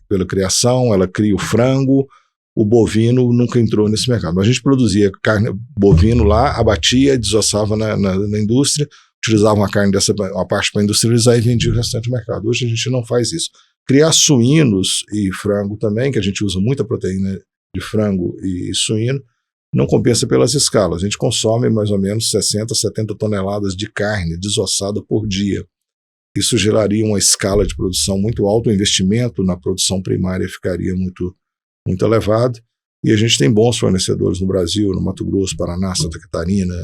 pela criação, ela cria o frango. O bovino nunca entrou nesse mercado. Mas a gente produzia carne bovino lá, abatia, desossava na indústria, utilizava uma carne uma parte para industrializar e vendia o restante do mercado. Hoje a gente não faz isso. Criar suínos e frango também, que a gente usa muita proteína de frango e suíno, não compensa pelas escalas. A gente consome mais ou menos 60, 70 toneladas de carne desossada por dia. Isso geraria uma escala de produção muito alta, o investimento na produção primária ficaria muito elevado, e a gente tem bons fornecedores no Brasil, no Mato Grosso, Paraná, Santa Catarina,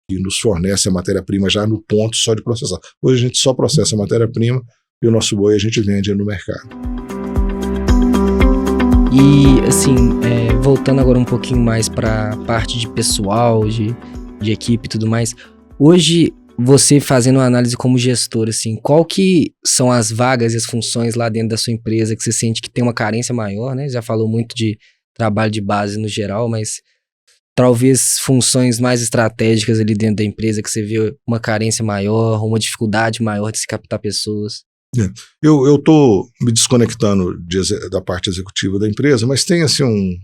que nos fornece a matéria-prima já no ponto só de processar. Hoje a gente só processa a matéria-prima e o nosso boi a gente vende no mercado. E assim, voltando agora um pouquinho mais para a parte de pessoal, de equipe e tudo mais, hoje você fazendo uma análise como gestor, assim, qual que são as vagas e as funções lá dentro da sua empresa que você sente que tem uma carência maior, né? Já falou muito de trabalho de base no geral, mas talvez funções mais estratégicas ali dentro da empresa que você vê uma carência maior, uma dificuldade maior de se captar pessoas. Eu estou me desconectando da parte executiva da empresa, mas tem assim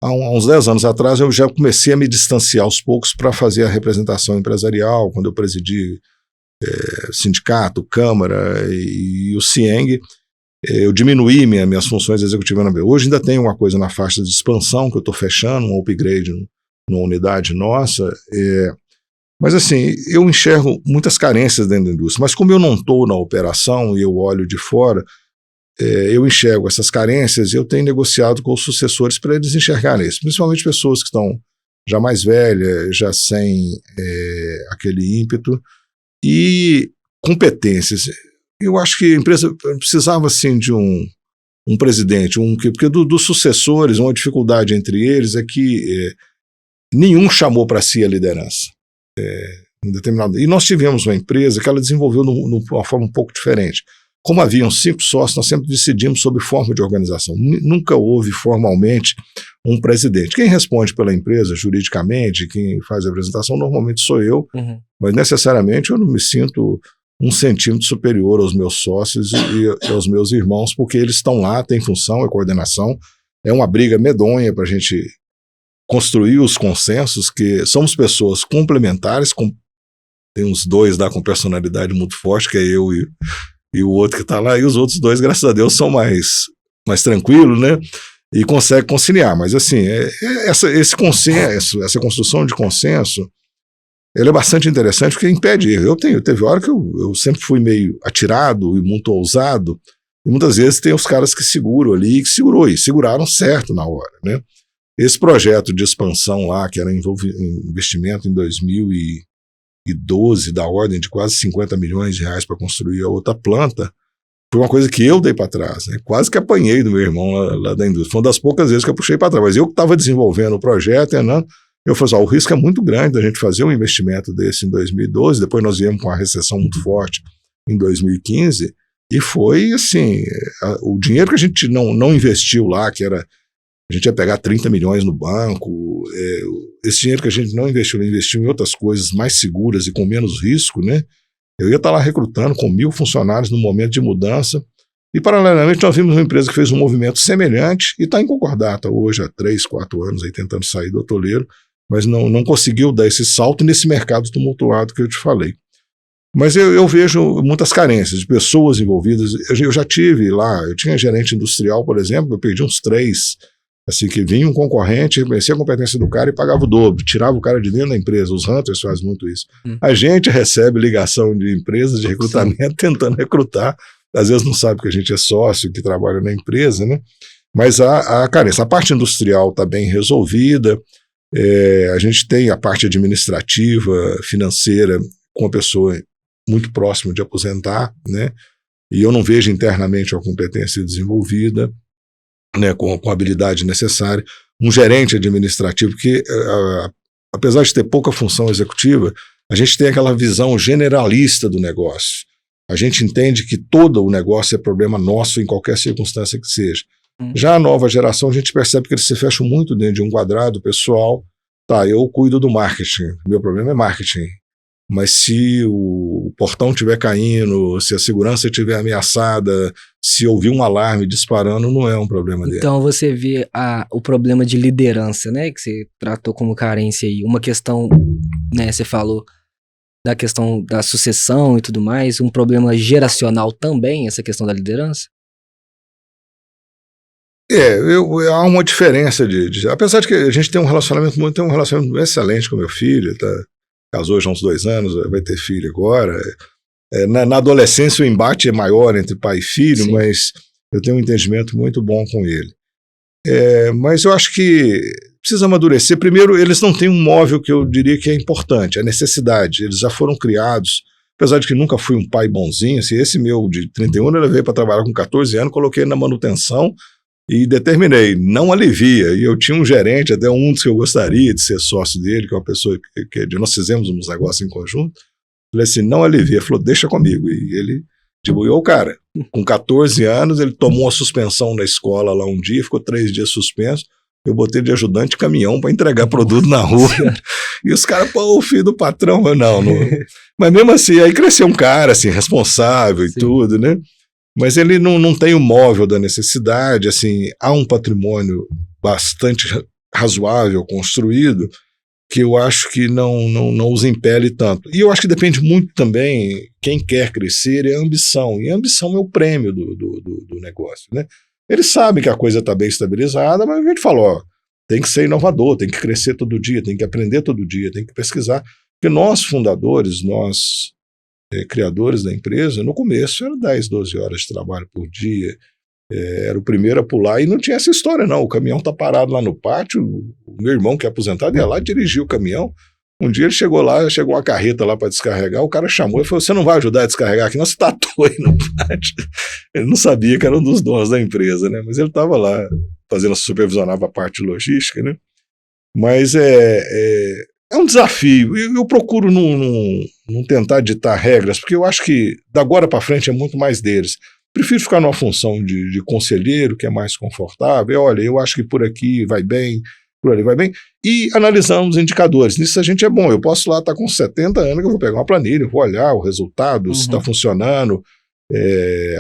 há uns 10 anos atrás eu já comecei a me distanciar aos poucos para fazer a representação empresarial, quando eu presidi sindicato, câmara e o CIENG, eu diminuí minhas funções executivas na B. Hoje ainda tem uma coisa na faixa de expansão que eu estou fechando, um upgrade numa unidade nossa, mas assim, eu enxergo muitas carências dentro da indústria, mas como eu não estou na operação e eu olho de fora, eu enxergo essas carências e eu tenho negociado com os sucessores para eles enxergarem isso, principalmente pessoas que estão já mais velhas, já sem aquele ímpeto, e competências. Eu acho que a empresa precisava assim de um presidente, porque dos sucessores, uma dificuldade entre eles é que nenhum chamou para si a liderança. E nós tivemos uma empresa que ela desenvolveu de uma forma um pouco diferente. Como haviam 5 sócios, nós sempre decidimos sobre forma de organização. Nunca houve formalmente um presidente. Quem responde pela empresa juridicamente, quem faz a apresentação, normalmente sou eu, mas necessariamente eu não me sinto 1 centímetro superior aos meus sócios e aos meus irmãos, porque eles estão lá, têm função, é coordenação. É uma briga medonha para a gente construir os consensos, que somos pessoas complementares, tem uns 2 lá com personalidade muito forte, que é eu e o outro que está lá, e os outros 2, graças a Deus, são mais tranquilos, né? E conseguem conciliar. Mas, assim, esse consenso, essa construção de consenso, ela é bastante interessante porque impede erro. Teve hora que eu sempre fui meio atirado e muito ousado, e muitas vezes tem os caras que seguram ali, que seguraram certo na hora, né? Esse projeto de expansão lá, que era investimento em 2012, da ordem de quase 50 milhões de reais para construir a outra planta, foi uma coisa que eu dei para trás, né? Quase que apanhei do meu irmão lá da indústria. Foi uma das poucas vezes que eu puxei para trás, mas eu que estava desenvolvendo o projeto, eu falei assim, o risco é muito grande da gente fazer um investimento desse em 2012, depois nós viemos com uma recessão muito forte em 2015, e foi assim, o dinheiro que a gente não investiu lá, que era A gente ia pegar 30 milhões no banco. Esse dinheiro que a gente não investiu, investiu em outras coisas mais seguras e com menos risco, né? Eu ia estar lá recrutando com 1.000 funcionários no momento de mudança. E, paralelamente, nós vimos uma empresa que fez um movimento semelhante e está em concordata hoje há 3, 4 anos aí tentando sair do atoleiro, mas não conseguiu dar esse salto nesse mercado tumultuado que eu te falei. Mas eu vejo muitas carências de pessoas envolvidas. Eu já tive lá, eu tinha gerente industrial, por exemplo, eu perdi uns 3, assim, que vinha um concorrente, reconhecia a competência do cara e pagava o dobro, tirava o cara de dentro da empresa. Os hunters fazem muito isso. A gente recebe ligação de empresas de recrutamento tentando recrutar, às vezes não sabe que a gente é sócio, que trabalha na empresa, né? Mas a carência, a parte industrial está bem resolvida, a gente tem a parte administrativa, financeira, com a pessoa muito próximo de aposentar, né? E eu não vejo internamente a competência desenvolvida, né, com a habilidade necessária. Um gerente administrativo, que apesar de ter pouca função executiva, a gente tem aquela visão generalista do negócio. A gente entende que todo o negócio é problema nosso em qualquer circunstância que seja. Já a nova geração, a gente percebe que eles se fecham muito dentro de um quadrado pessoal. Tá, eu cuido do marketing, meu problema é marketing. Mas se o portão estiver caindo, se a segurança estiver ameaçada, se ouvir um alarme disparando, não é um problema dele. Então você vê o problema de liderança, né, que você tratou como carência aí. Uma questão, né, você falou da questão da sucessão e tudo mais, um problema geracional também, essa questão da liderança? Há uma diferença apesar de que a gente tem um relacionamento excelente com meu filho, tá? Casou já há uns 2 anos, vai ter filho agora. Na adolescência o embate é maior entre pai e filho, sim, mas eu tenho um entendimento muito bom com ele. Mas eu acho que precisa amadurecer. Primeiro, eles não têm um móvel que eu diria que é importante, a necessidade. Eles já foram criados, apesar de que nunca fui um pai bonzinho. Assim, esse meu de 31, ele veio para trabalhar com 14 anos, coloquei ele na manutenção e determinei, não alivia. E eu tinha um gerente, até um dos que eu gostaria de ser sócio dele, que é uma pessoa que nós fizemos uns negócios em conjunto. Falei assim, não alivia. Ele falou, deixa comigo. E ele dibuiou o cara. Com 14 anos, ele tomou uma suspensão na escola lá um dia, ficou 3 dias suspenso. Eu botei de ajudante de caminhão para entregar produto na rua. E os caras, pô, o filho do patrão. Eu, não. Mas mesmo assim, aí cresceu um cara assim, responsável e tudo, né? Mas ele não tem o móvel da necessidade, assim, há um patrimônio bastante razoável construído que eu acho que não os impele tanto. E eu acho que depende muito também, quem quer crescer é a ambição, e a ambição é o prêmio do negócio, né? Eles sabem que a coisa está bem estabilizada, mas a gente fala, ó, tem que ser inovador, tem que crescer todo dia, tem que aprender todo dia, tem que pesquisar. Porque nós, fundadores, nós criadores da empresa, no começo era 10, 12 horas de trabalho por dia, era o primeiro a pular e não tinha essa história não, o caminhão tá parado lá no pátio, o meu irmão que é aposentado ia lá dirigir o caminhão. Um dia ele chegou uma carreta lá para descarregar, o cara chamou e falou, você não vai ajudar a descarregar aqui? Não, você tá à toa aí no pátio. Ele não sabia que era um dos donos da empresa, né? Mas ele estava lá supervisionava a parte logística, né? Mas é um desafio. Eu procuro não tentar ditar regras, porque eu acho que da agora para frente é muito mais deles. Prefiro ficar numa função de conselheiro, que é mais confortável. Olha, eu acho que por aqui vai bem, por ali vai bem. E analisamos os indicadores. Nisso a gente é bom. Eu posso lá estar com 70 anos, que eu vou pegar uma planilha, vou olhar o resultado, se está funcionando,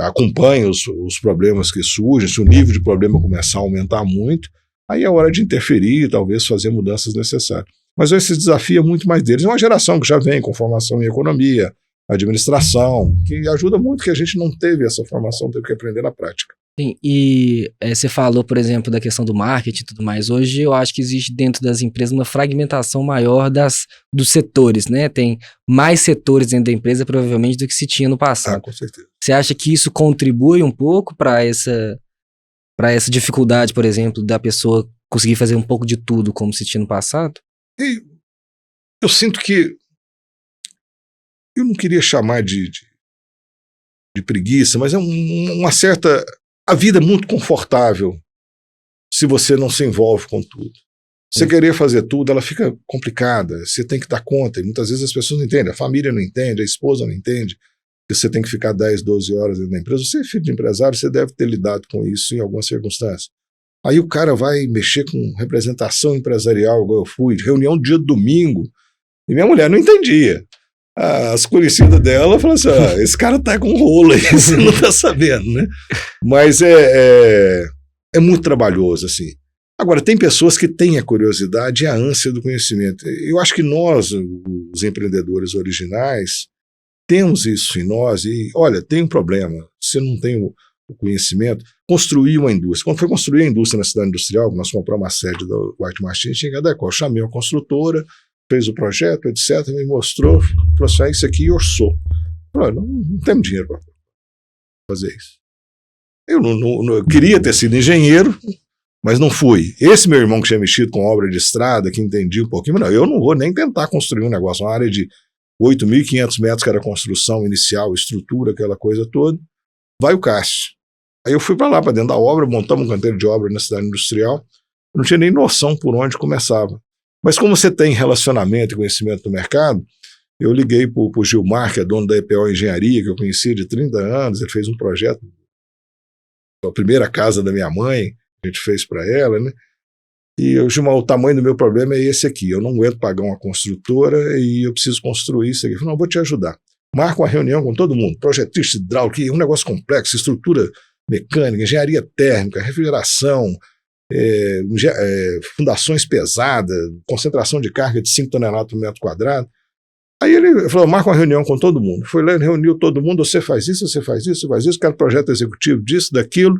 acompanho os problemas que surgem, se o nível de problema começar a aumentar muito, aí é hora de interferir e talvez fazer mudanças necessárias. Mas esse desafio é muito mais deles. É uma geração que já vem com formação em economia, administração, que ajuda muito, que a gente não teve essa formação, teve que aprender na prática. Sim, e você falou, por exemplo, da questão do marketing e tudo mais. Hoje eu acho que existe dentro das empresas uma fragmentação maior dos setores, né? Tem mais setores dentro da empresa, provavelmente, do que se tinha no passado. Com certeza. Você acha que isso contribui um pouco para essa dificuldade, por exemplo, da pessoa conseguir fazer um pouco de tudo como se tinha no passado? E eu sinto que eu não queria chamar de preguiça, mas é uma certa... A vida é muito confortável se você não se envolve com tudo. Você querer fazer tudo, ela fica complicada, você tem que dar conta, e muitas vezes as pessoas não entendem, a família não entende, a esposa não entende, que você tem que ficar 10, 12 horas dentro da empresa. Você é filho de empresário, você deve ter lidado com isso em algumas circunstâncias. Aí o cara vai mexer com representação empresarial, igual eu fui, reunião dia de domingo, e minha mulher não entendia. As conhecidas dela falaram assim, esse cara tá com rolo aí, você não tá sabendo, né? Mas é muito trabalhoso, assim. Agora, tem pessoas que têm a curiosidade e a ânsia do conhecimento. Eu acho que nós, os empreendedores originais, temos isso em nós e, olha, tem um problema, você não tem o conhecimento, construir uma indústria. Quando foi construir a indústria na cidade industrial, nós compramos uma sede da White Machine, eu chamei uma construtora, fez o projeto, etc., me mostrou, falou assim, isso aqui orçou. Eu falei, não temos dinheiro para fazer isso. Eu queria ter sido engenheiro, mas não fui. Esse meu irmão que tinha mexido com obra de estrada, que entendia um pouquinho, mas não, eu não vou nem tentar construir um negócio, uma área de 8.500 metros, que era a construção inicial, estrutura, aquela coisa toda, vai o Cássio. Aí eu fui para lá, para dentro da obra, montamos um canteiro de obra na cidade industrial, eu não tinha nem noção por onde começava. Mas como você tem relacionamento e conhecimento do mercado, eu liguei para o Gilmar, que é dono da EPO Engenharia, que eu conhecia de 30 anos, ele fez um projeto, a primeira casa da minha mãe, a gente fez para ela, né? E eu, Gilmar, o tamanho do meu problema é esse aqui, eu não aguento pagar uma construtora e eu preciso construir isso aqui. Eu falei, não, eu vou te ajudar. Marca uma reunião com todo mundo, projetista hidráulico, um negócio complexo, estrutura mecânica, engenharia térmica, refrigeração, fundações pesadas, concentração de carga de 5 toneladas por metro quadrado. Aí ele falou, marca uma reunião com todo mundo. Foi lá, ele reuniu todo mundo, você faz isso, você faz isso, você faz isso, quero projeto executivo disso, daquilo,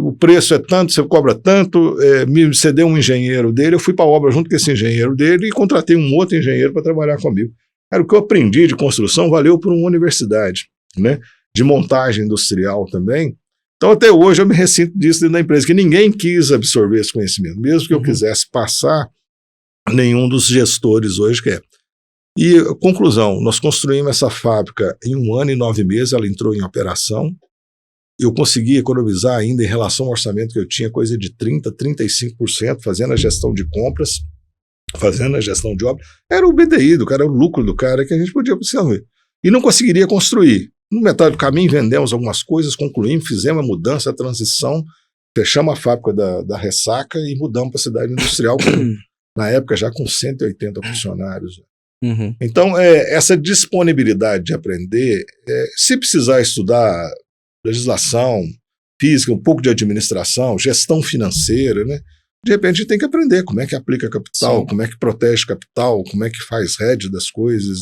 o preço é tanto, você cobra tanto, me cedeu um engenheiro dele, eu fui para a obra junto com esse engenheiro dele e contratei um outro engenheiro para trabalhar comigo. Cara, o que eu aprendi de construção valeu por uma universidade, né? De montagem industrial também. Então, até hoje, eu me ressinto disso dentro da empresa, que ninguém quis absorver esse conhecimento, mesmo que eu quisesse passar, nenhum dos gestores hoje quer. E, conclusão, nós construímos essa fábrica em 1 ano e 9 meses, ela entrou em operação, eu consegui economizar ainda em relação ao orçamento que eu tinha, coisa de 30%, 35%, fazendo a gestão de compras, fazendo a gestão de obra. Era o BDI do cara, era o lucro do cara que a gente podia observar. E não conseguiria construir. No metade do caminho, vendemos algumas coisas, concluímos, fizemos a mudança, a transição, fechamos a fábrica da Ressaca e mudamos para a cidade industrial, na época já com 180 funcionários. Uhum. Então, essa disponibilidade de aprender, se precisar estudar legislação, física, um pouco de administração, gestão financeira, né? De repente a gente tem que aprender como é que aplica capital, como é que protege capital, como é que faz hedge das coisas,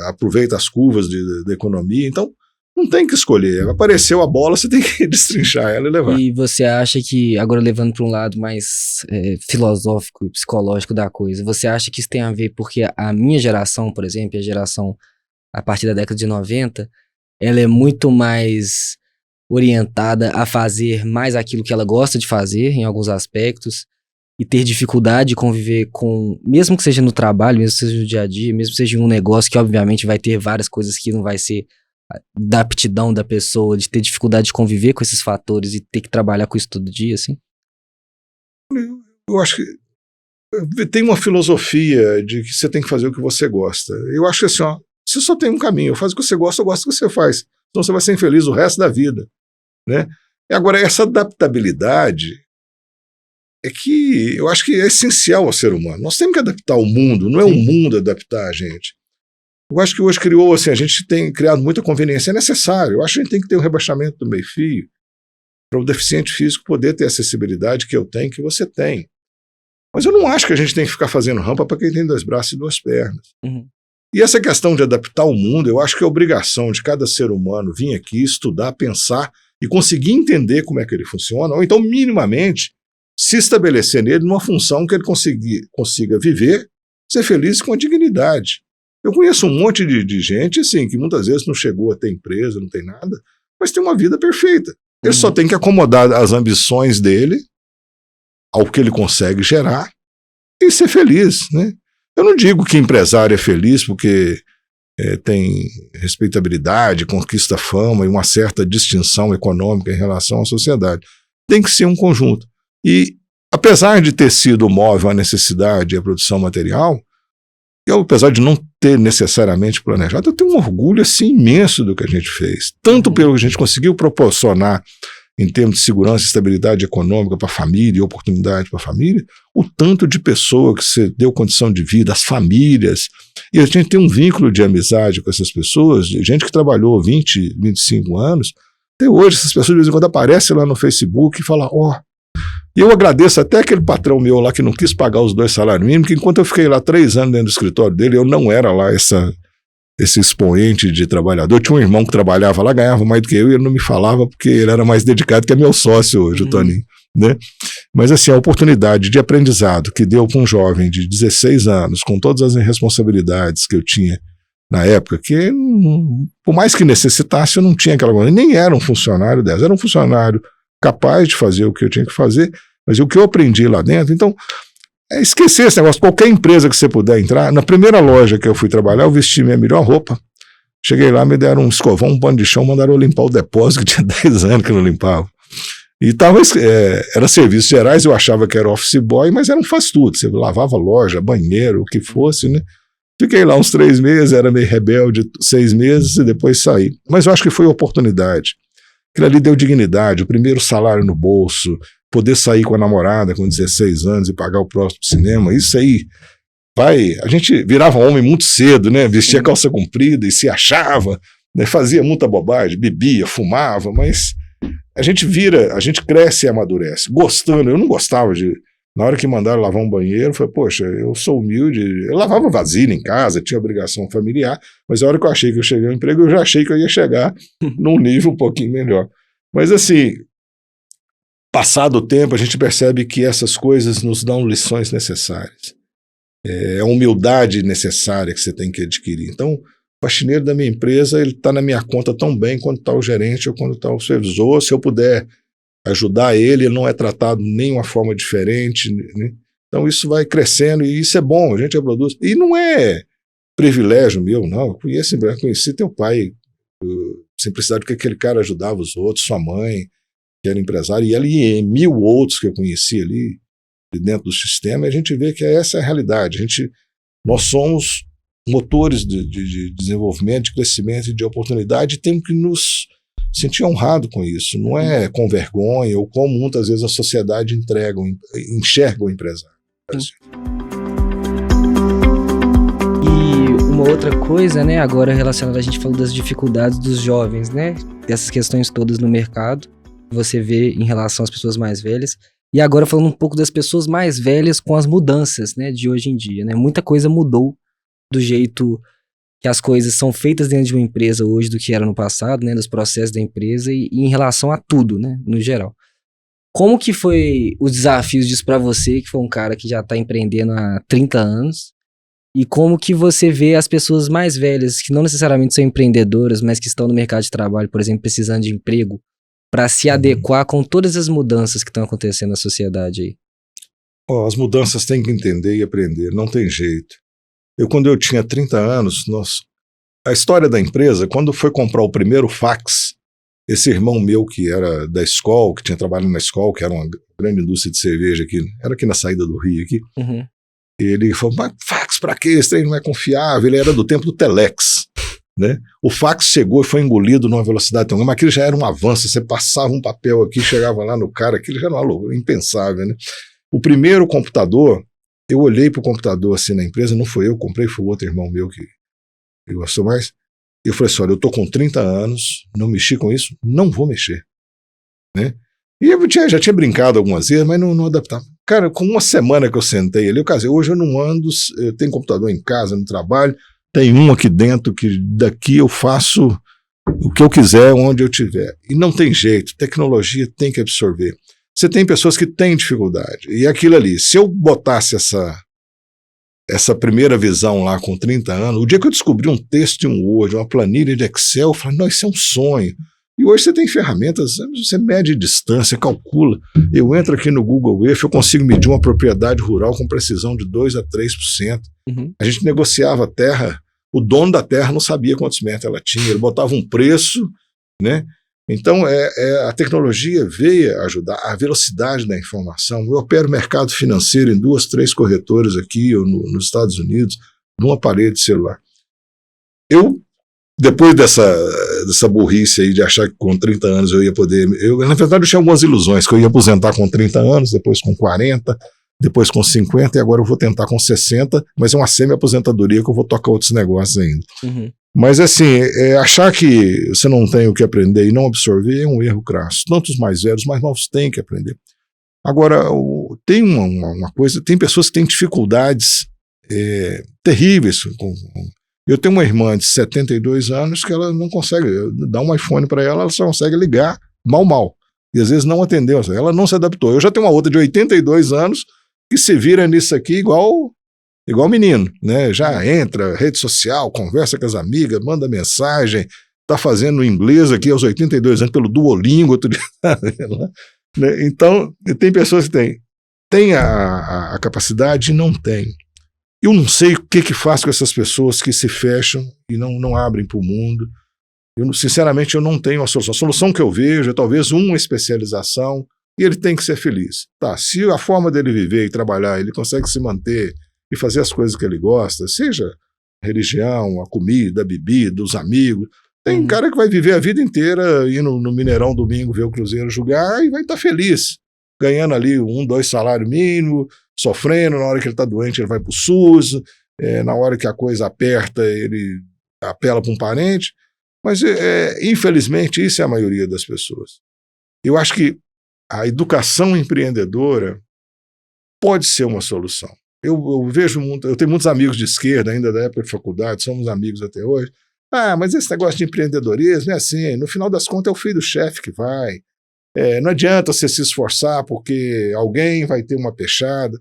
aproveita as curvas da economia. Então, não tem que escolher. Apareceu a bola, você tem que destrinchar ela e levar. E você acha que, agora levando para um lado mais filosófico e psicológico da coisa, você acha que isso tem a ver porque a minha geração, por exemplo, a geração a partir da década de 90, ela é muito mais orientada a fazer mais aquilo que ela gosta de fazer, em alguns aspectos, e ter dificuldade de conviver com, mesmo que seja no trabalho, mesmo que seja no dia a dia, mesmo que seja um negócio que obviamente vai ter várias coisas que não vai ser da aptidão da pessoa, de ter dificuldade de conviver com esses fatores e ter que trabalhar com isso todo dia, assim? Eu acho que tem uma filosofia de que você tem que fazer o que você gosta. Eu acho que assim, você só tem um caminho, faz o que você gosta, eu gosto do que você faz. Então você vai ser infeliz o resto da vida, né? E agora, essa adaptabilidade é que eu acho que é essencial ao ser humano. Nós temos que adaptar o mundo, não é o mundo adaptar a gente. Eu acho que hoje criou, assim, a gente tem criado muita conveniência, é necessário. Eu acho que a gente tem que ter um rebaixamento do meio-fio para o deficiente físico poder ter a acessibilidade que eu tenho, que você tem. Mas eu não acho que a gente tem que ficar fazendo rampa para quem tem 2 braços e 2 pernas. Uhum. E essa questão de adaptar o mundo, eu acho que é obrigação de cada ser humano vir aqui, estudar, pensar e conseguir entender como é que ele funciona, ou então, minimamente, se estabelecer nele numa função que ele consiga viver, ser feliz com a dignidade. Eu conheço um monte de gente assim, que muitas vezes não chegou a ter empresa, não tem nada, mas tem uma vida perfeita. Ele só tem que acomodar as ambições dele ao que ele consegue gerar e ser feliz, né? Eu não digo que empresário é feliz porque tem respeitabilidade, conquista fama e uma certa distinção econômica em relação à sociedade. Tem que ser um conjunto. E, apesar de ter sido móvel a necessidade e a produção material, eu, apesar de não ter necessariamente planejado, eu tenho um orgulho assim, imenso do que a gente fez. Tanto pelo que a gente conseguiu proporcionar em termos de segurança e estabilidade econômica para a família e oportunidade para a família, o tanto de pessoa que você deu condição de vida, as famílias. E a gente tem um vínculo de amizade com essas pessoas, gente que trabalhou 20, 25 anos. Até hoje, essas pessoas de vez em quando aparecem lá no Facebook e falam, E eu agradeço até aquele patrão meu lá que não quis pagar os 2 salários mínimos, que enquanto eu fiquei lá 3 anos dentro do escritório dele, eu não era lá esse expoente de trabalhador. Eu tinha um irmão que trabalhava lá, ganhava mais do que eu, e ele não me falava porque ele era mais dedicado, que é meu sócio hoje, o Toninho, né? Mas assim, a oportunidade de aprendizado que deu para um jovem de 16 anos, com todas as responsabilidades que eu tinha na época, que por mais que necessitasse, eu não tinha aquela coisa, nem era um funcionário dessa, era um funcionário capaz de fazer o que eu tinha que fazer, mas o que eu aprendi lá dentro, então, é esquecer esse negócio. Qualquer empresa que você puder entrar, na primeira loja que eu fui trabalhar, eu vesti minha melhor roupa, cheguei lá, me deram um escovão, um pano de chão, mandaram eu limpar o depósito, que tinha 10 anos que eu não limpava. E era serviços gerais, eu achava que era office boy, mas era um faz tudo, você lavava loja, banheiro, o que fosse, né? Fiquei lá uns 3 meses, era meio rebelde, 6 meses e depois saí. Mas eu acho que foi oportunidade. Aquilo ali deu dignidade, o primeiro salário no bolso, poder sair com a namorada com 16 anos e pagar o próximo cinema, isso aí, a gente virava homem muito cedo, né? Vestia calça comprida e se achava, né? Fazia muita bobagem, bebia, fumava, mas a gente cresce e amadurece, gostando. Eu não gostava na hora que mandaram lavar um banheiro, eu falei, poxa, eu sou humilde, eu lavava vasilha em casa, tinha obrigação familiar, mas a hora que eu achei que eu cheguei ao emprego, eu já achei que eu ia chegar num nível um pouquinho melhor. Mas assim, passado o tempo, a gente percebe que essas coisas nos dão lições necessárias. É a humildade necessária que você tem que adquirir. Então, o faxineiro da minha empresa, ele está na minha conta tão bem quanto está o gerente ou quando está o supervisor. Se eu puder ajudar ele não é tratado de nenhuma forma diferente, né? Então isso vai crescendo e isso é bom, a gente produz. E não é privilégio meu, não. Eu conheci teu pai, simplicidade que aquele cara ajudava os outros, sua mãe, que era empresária, e ali e 1000 outros que eu conheci ali dentro do sistema, e a gente vê que essa é a realidade. Nós somos motores de desenvolvimento, de crescimento e de oportunidade, e temos que nos sentir honrado com isso, não é com vergonha ou como muitas vezes a sociedade enxerga o empresário. E uma outra coisa, né, agora relacionada, a gente falou das dificuldades dos jovens, né, dessas questões todas no mercado, você vê em relação às pessoas mais velhas, e agora falando um pouco das pessoas mais velhas com as mudanças, né, de hoje em dia, né, muita coisa mudou do jeito que as coisas são feitas dentro de uma empresa hoje do que era no passado, né, dos processos da empresa e em relação a tudo, né, no geral. Como que foi os desafios disso para você, que foi um cara que já está empreendendo há 30 anos, e como que você vê as pessoas mais velhas, que não necessariamente são empreendedoras, mas que estão no mercado de trabalho, por exemplo, precisando de emprego, para se adequar com todas as mudanças que estão acontecendo na sociedade aí? As mudanças têm que entender e aprender, não tem jeito. Quando eu tinha 30 anos, a história da empresa, quando foi comprar o primeiro fax, esse irmão meu que era da escola, que tinha trabalhado na escola, que era uma grande indústria de cerveja aqui, era aqui na saída do Rio, aqui, ele falou, mas fax pra quê? Esse trem não é confiável. Ele era do tempo do Telex, né? O fax chegou e foi engolido numa velocidade tão grande, mas aquilo já era um avanço, você passava um papel aqui, chegava lá no cara, aquilo já era uma loucura, impensável, né? O primeiro computador, eu olhei para o computador assim na empresa, não foi eu, comprei, foi outro irmão meu que gostou mais. Eu falei assim, olha, eu tô com 30 anos, não mexi com isso, não vou mexer, né? E eu já tinha brincado algumas vezes, mas não adaptava. Cara, com uma semana que eu sentei ali, hoje eu não ando, eu tenho computador em casa, no trabalho, tem um aqui dentro que daqui eu faço o que eu quiser, onde eu tiver. E não tem jeito, tecnologia tem que absorver. Você tem pessoas que têm dificuldade. E aquilo ali, se eu botasse essa primeira visão lá com 30 anos, o dia que eu descobri um texto de um Word, uma planilha de Excel, eu falei, não, isso é um sonho. E hoje você tem ferramentas, você mede distância, calcula. Eu entro aqui no Google Earth, eu consigo medir uma propriedade rural com precisão de 2 a 3%. A gente negociava a terra, o dono da terra não sabia quantos metros ela tinha, ele botava um preço, né? Então, a tecnologia veio ajudar, a velocidade da informação. Eu opero mercado financeiro em 2, 3 corretoras aqui ou nos Estados Unidos, num aparelho de celular. Eu depois dessa burrice aí de achar que com 30 anos eu ia poder... Na verdade, eu tinha algumas ilusões, que eu ia aposentar com 30 anos, depois com 40, depois com 50, e agora eu vou tentar com 60, mas é uma semi-aposentadoria que eu vou tocar outros negócios ainda. Uhum. Mas assim, achar que você não tem o que aprender e não absorver é um erro crasso. Tanto os mais velhos, os mais novos têm que aprender. Agora, tem uma coisa, tem pessoas que têm dificuldades terríveis. Eu tenho uma irmã de 72 anos que ela não consegue, dar um iPhone para ela, ela só consegue ligar mal. E às vezes não atendeu, ela não se adaptou. Eu já tenho uma outra de 82 anos que se vira nisso aqui igual menino, né? Já entra, rede social, conversa com as amigas, manda mensagem, tá fazendo inglês aqui aos 82 anos pelo Duolingo, outro dia. Então, tem pessoas que têm a capacidade e não têm. Eu não sei o que faz com essas pessoas que se fecham e não abrem para o mundo. Sinceramente, eu não tenho a solução. A solução que eu vejo é talvez uma especialização e ele tem que ser feliz. Tá, se a forma dele viver e trabalhar, ele consegue se manter e fazer as coisas que ele gosta, seja a religião, a comida, a bebida, os amigos. Tem cara que vai viver a vida inteira indo no Mineirão domingo ver o Cruzeiro jogar e vai estar feliz, ganhando ali 1, 2 salários mínimos, sofrendo, na hora que ele está doente ele vai para o SUS, na hora que a coisa aperta ele apela para um parente, mas infelizmente isso é a maioria das pessoas. Eu acho que a educação empreendedora pode ser uma solução. Eu vejo muito, eu tenho muitos amigos de esquerda ainda da época de faculdade, somos amigos até hoje. Mas esse negócio de empreendedorismo é assim, no final das contas é o filho do chefe que vai. Não adianta você se esforçar porque alguém vai ter uma peixada.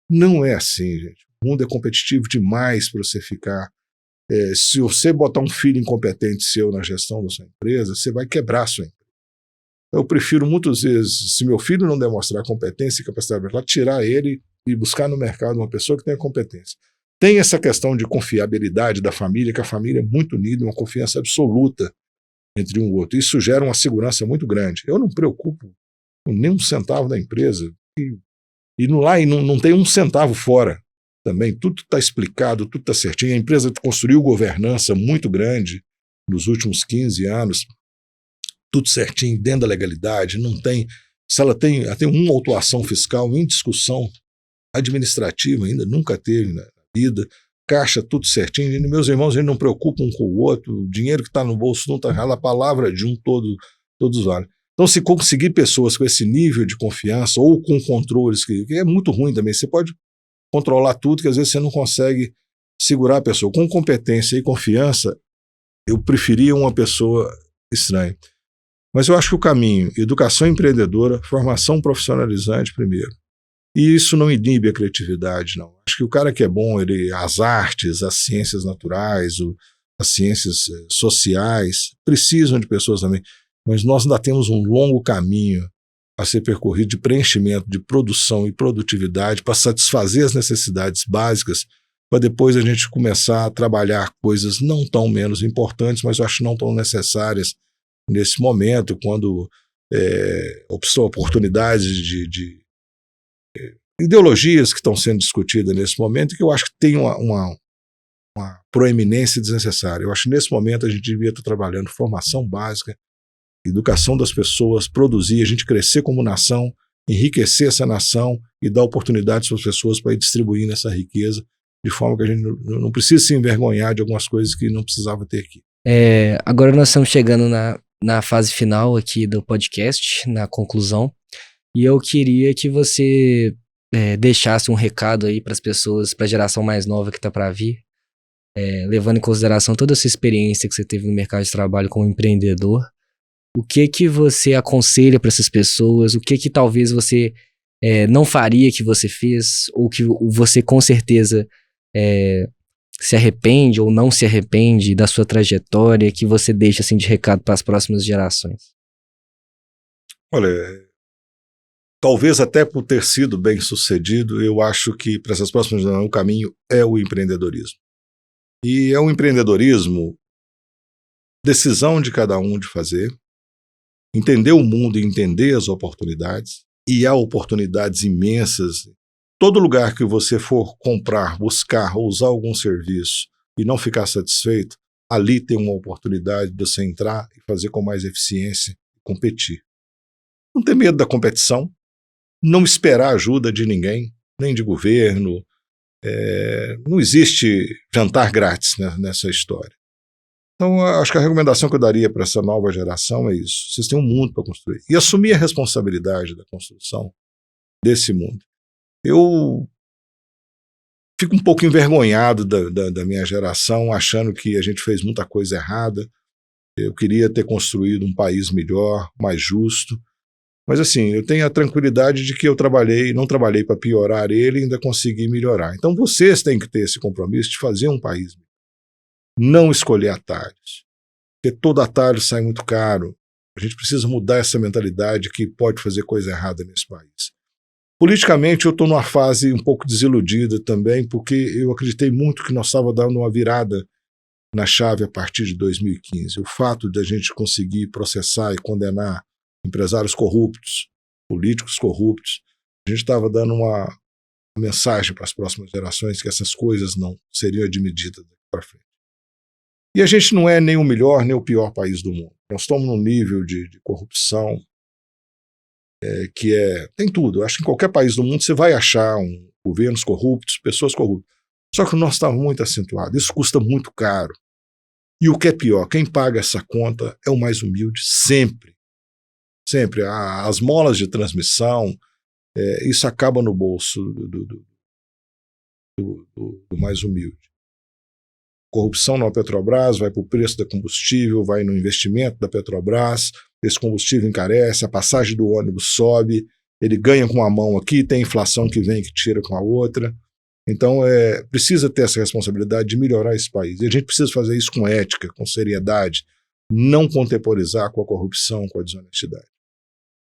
Não é assim, gente. O mundo é competitivo demais para você ficar. Se você botar um filho incompetente seu na gestão da sua empresa, você vai quebrar a sua empresa. Eu prefiro muitas vezes, se meu filho não demonstrar competência e capacidade para tirar ele e buscar no mercado uma pessoa que tenha competência. Tem essa questão de confiabilidade da família, que a família é muito unida, uma confiança absoluta entre um e outro. Isso gera uma segurança muito grande. Eu não me preocupo com nem um centavo da empresa. E não tem um centavo fora também. Tudo está explicado, tudo está certinho. A empresa construiu governança muito grande nos últimos 15 anos. Tudo certinho, dentro da legalidade. Não tem... Se ela tem uma autuação fiscal em discussão administrativa ainda, nunca teve na vida, caixa tudo certinho, e meus irmãos, eles não preocupam um com o outro, o dinheiro que está no bolso não está errado, a palavra de todos valem. Então, se conseguir pessoas com esse nível de confiança, ou com controles, que é muito ruim também, você pode controlar tudo, que às vezes você não consegue segurar a pessoa. Com competência e confiança, eu preferia uma pessoa estranha. Mas eu acho que o caminho, educação empreendedora, formação profissionalizante primeiro. E isso não inibe a criatividade, não. Acho que o cara que é bom, as artes, as ciências naturais, as ciências sociais, precisam de pessoas também. Mas nós ainda temos um longo caminho a ser percorrido de preenchimento, de produção e produtividade para satisfazer as necessidades básicas, para depois a gente começar a trabalhar coisas não tão menos importantes, mas eu acho não tão necessárias nesse momento, quando oportunidades de ideologias que estão sendo discutidas nesse momento, que eu acho que tem uma proeminência desnecessária. Eu acho que nesse momento a gente devia estar trabalhando formação básica, educação das pessoas, produzir, a gente crescer como nação, enriquecer essa nação e dar oportunidades para as pessoas para ir distribuindo essa riqueza, de forma que a gente não precisa se envergonhar de algumas coisas que não precisava ter aqui. Agora nós estamos chegando na fase final aqui do podcast, na conclusão, e eu queria que você deixasse um recado aí para as pessoas, para a geração mais nova que está para vir, levando em consideração toda essa experiência que você teve no mercado de trabalho como empreendedor. O que você aconselha para essas pessoas? O que talvez você não faria que você fez, ou que você com certeza se arrepende ou não se arrepende da sua trajetória, que você deixa assim de recado para as próximas gerações? Olha, talvez até por ter sido bem sucedido, eu acho que para essas próximas gerações o caminho é o empreendedorismo. E é um empreendedorismo, decisão de cada um de fazer, entender o mundo e entender as oportunidades, e há oportunidades imensas. Todo lugar que você for comprar, buscar ou usar algum serviço e não ficar satisfeito, ali tem uma oportunidade de você entrar e fazer com mais eficiência e competir. Não ter medo da competição, não esperar ajuda de ninguém, nem de governo. Não existe jantar grátis, né, nessa história. Então, acho que a recomendação que eu daria para essa nova geração é isso. Vocês têm um mundo para construir. E assumir a responsabilidade da construção desse mundo. Eu fico um pouco envergonhado da minha geração, achando que a gente fez muita coisa errada. Eu queria ter construído um país melhor, mais justo. Mas assim, eu tenho a tranquilidade de que eu não trabalhei para piorar ele e ainda consegui melhorar. Então vocês têm que ter esse compromisso de fazer um país melhor. Não escolher atalhos. Porque todo atalho sai muito caro. A gente precisa mudar essa mentalidade que pode fazer coisa errada nesse país. Politicamente, eu estou numa fase um pouco desiludida também, porque eu acreditei muito que nós estávamos dando uma virada na chave a partir de 2015. O fato de a gente conseguir processar e condenar empresários corruptos, políticos corruptos, a gente estava dando uma mensagem para as próximas gerações que essas coisas não seriam admitidas daqui para frente. E a gente não é nem o melhor nem o pior país do mundo. Nós estamos num nível de corrupção que tem tudo. Eu acho que em qualquer país do mundo você vai achar governos corruptos, pessoas corruptas. Só que nós estamos muito acentuados. Isso custa muito caro. E o que é pior, quem paga essa conta é o mais humilde sempre. Sempre. As molas de transmissão, isso acaba no bolso do mais humilde. Corrupção na Petrobras vai para o preço do combustível, vai no investimento da Petrobras, esse combustível encarece, a passagem do ônibus sobe, ele ganha com uma mão aqui, tem inflação que vem que tira com a outra. Então precisa ter essa responsabilidade de melhorar esse país. E a gente precisa fazer isso com ética, com seriedade, não contemporizar com a corrupção, com a desonestidade.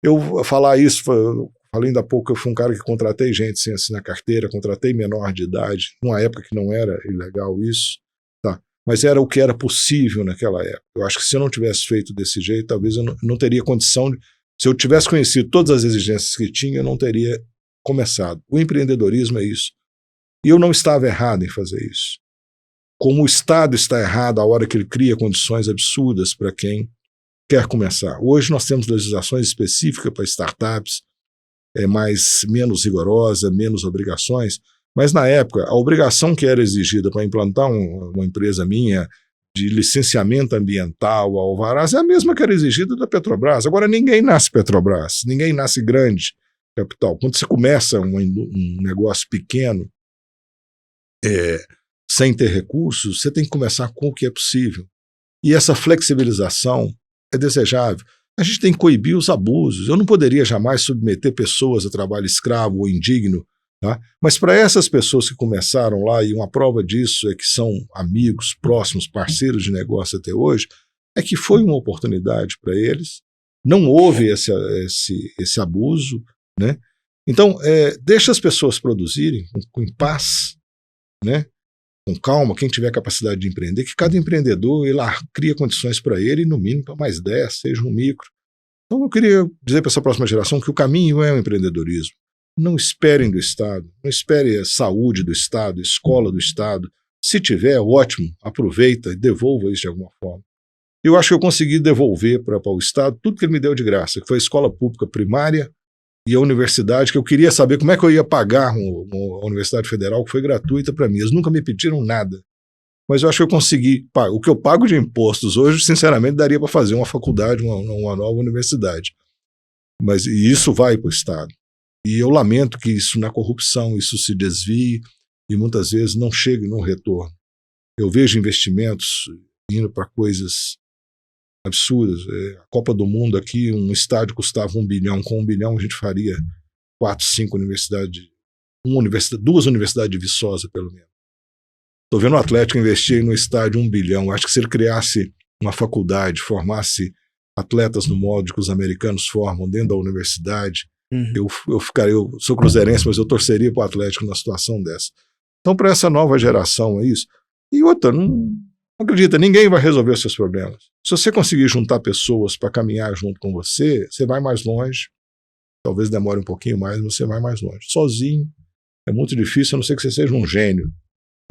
Eu falar isso, falei ainda há pouco, eu fui um cara que contratei gente sem assinar carteira, contratei menor de idade, numa época que não era ilegal isso, tá? Mas era o que era possível naquela época. Eu acho que se eu não tivesse feito desse jeito, talvez eu não teria condição se eu tivesse conhecido todas as exigências que tinha, eu não teria começado. O empreendedorismo é isso. E eu não estava errado em fazer isso. Como o Estado está errado a hora que ele cria condições absurdas para quem quer começar. Hoje nós temos legislações específicas para startups, menos rigorosa, menos obrigações, mas na época a obrigação que era exigida para implantar uma empresa minha de licenciamento ambiental, alvarás, é a mesma que era exigida da Petrobras. Agora ninguém nasce Petrobras, ninguém nasce grande capital. Quando você começa um negócio pequeno, sem ter recursos, você tem que começar com o que é possível. E essa flexibilização é desejável. A gente tem que coibir os abusos. Eu não poderia jamais submeter pessoas a trabalho escravo ou indigno, tá? Mas para essas pessoas que começaram lá, e uma prova disso é que são amigos, próximos, parceiros de negócio até hoje, é que foi uma oportunidade para eles, não houve esse abuso, né? Então, deixa as pessoas produzirem em paz, né? Com calma, quem tiver capacidade de empreender, que cada empreendedor ele cria condições para ele, no mínimo para mais 10, seja um micro. Então eu queria dizer para essa próxima geração que o caminho é o empreendedorismo. Não esperem do Estado, não espere a saúde do Estado, a escola do Estado. Se tiver, ótimo, aproveita e devolva isso de alguma forma. Eu acho que eu consegui devolver para o Estado tudo que ele me deu de graça, que foi a escola pública primária e a universidade, que eu queria saber como é que eu ia pagar a Universidade Federal, que foi gratuita para mim. Eles nunca me pediram nada. Mas eu acho que eu consegui. O que eu pago de impostos hoje, sinceramente, daria para fazer uma faculdade, uma nova universidade. E isso vai para o Estado. E eu lamento que isso, na corrupção, isso se desvie e muitas vezes não chegue no retorno. Eu vejo investimentos indo para coisas absurdas. A Copa do Mundo aqui, um estádio custava 1 bilhão. Com 1 bilhão a gente faria 4, 5 universidades, 2 universidades de Viçosa, pelo menos. Estou vendo o Atlético investir no estádio 1 bilhão. Acho que se ele criasse uma faculdade, formasse atletas no modo que os americanos formam dentro da universidade, eu sou cruzeirense, mas eu torceria para o Atlético numa situação dessa. Então, para essa nova geração é isso. E outra, não acredita, ninguém vai resolver os seus problemas. Se você conseguir juntar pessoas para caminhar junto com você, você vai mais longe. Talvez demore um pouquinho mais, mas você vai mais longe. Sozinho é muito difícil, a não ser que você seja um gênio.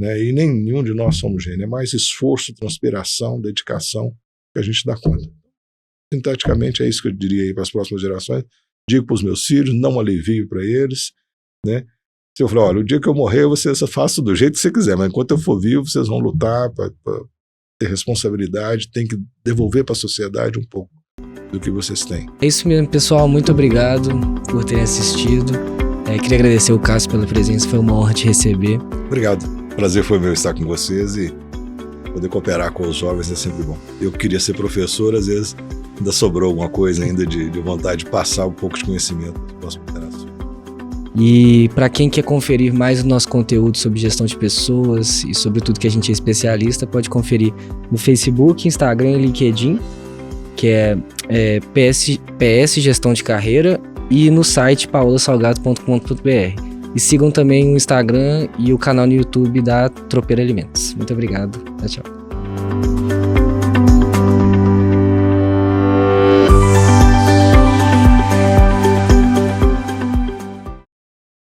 né? E nenhum de nós somos gênio. É mais esforço, transpiração, dedicação que a gente dá conta. Sinteticamente, é isso que eu diria aí para as próximas gerações. Digo para os meus filhos, não alivio para eles, né? Se eu falar, olha, o dia que eu morrer, vocês façam do jeito que você quiser, mas enquanto eu for vivo, vocês vão lutar para ter responsabilidade, tem que devolver para a sociedade um pouco do que vocês têm. É isso mesmo, pessoal. Muito obrigado por terem assistido. Queria agradecer o Cássio pela presença, foi uma honra te receber. Obrigado. Prazer foi meu estar com vocês e poder cooperar com os jovens é sempre bom. Eu queria ser professor, às vezes ainda sobrou alguma coisa ainda de vontade de passar um pouco de conhecimento para as próximas gerações. E para quem quer conferir mais o nosso conteúdo sobre gestão de pessoas e sobre tudo que a gente é especialista, pode conferir no Facebook, Instagram e LinkedIn, que é PS Gestão de Carreira, e no site paolasalgado.com.br. E sigam também o Instagram e o canal no YouTube da Tropeiro Alimentos. Muito obrigado. Tchau.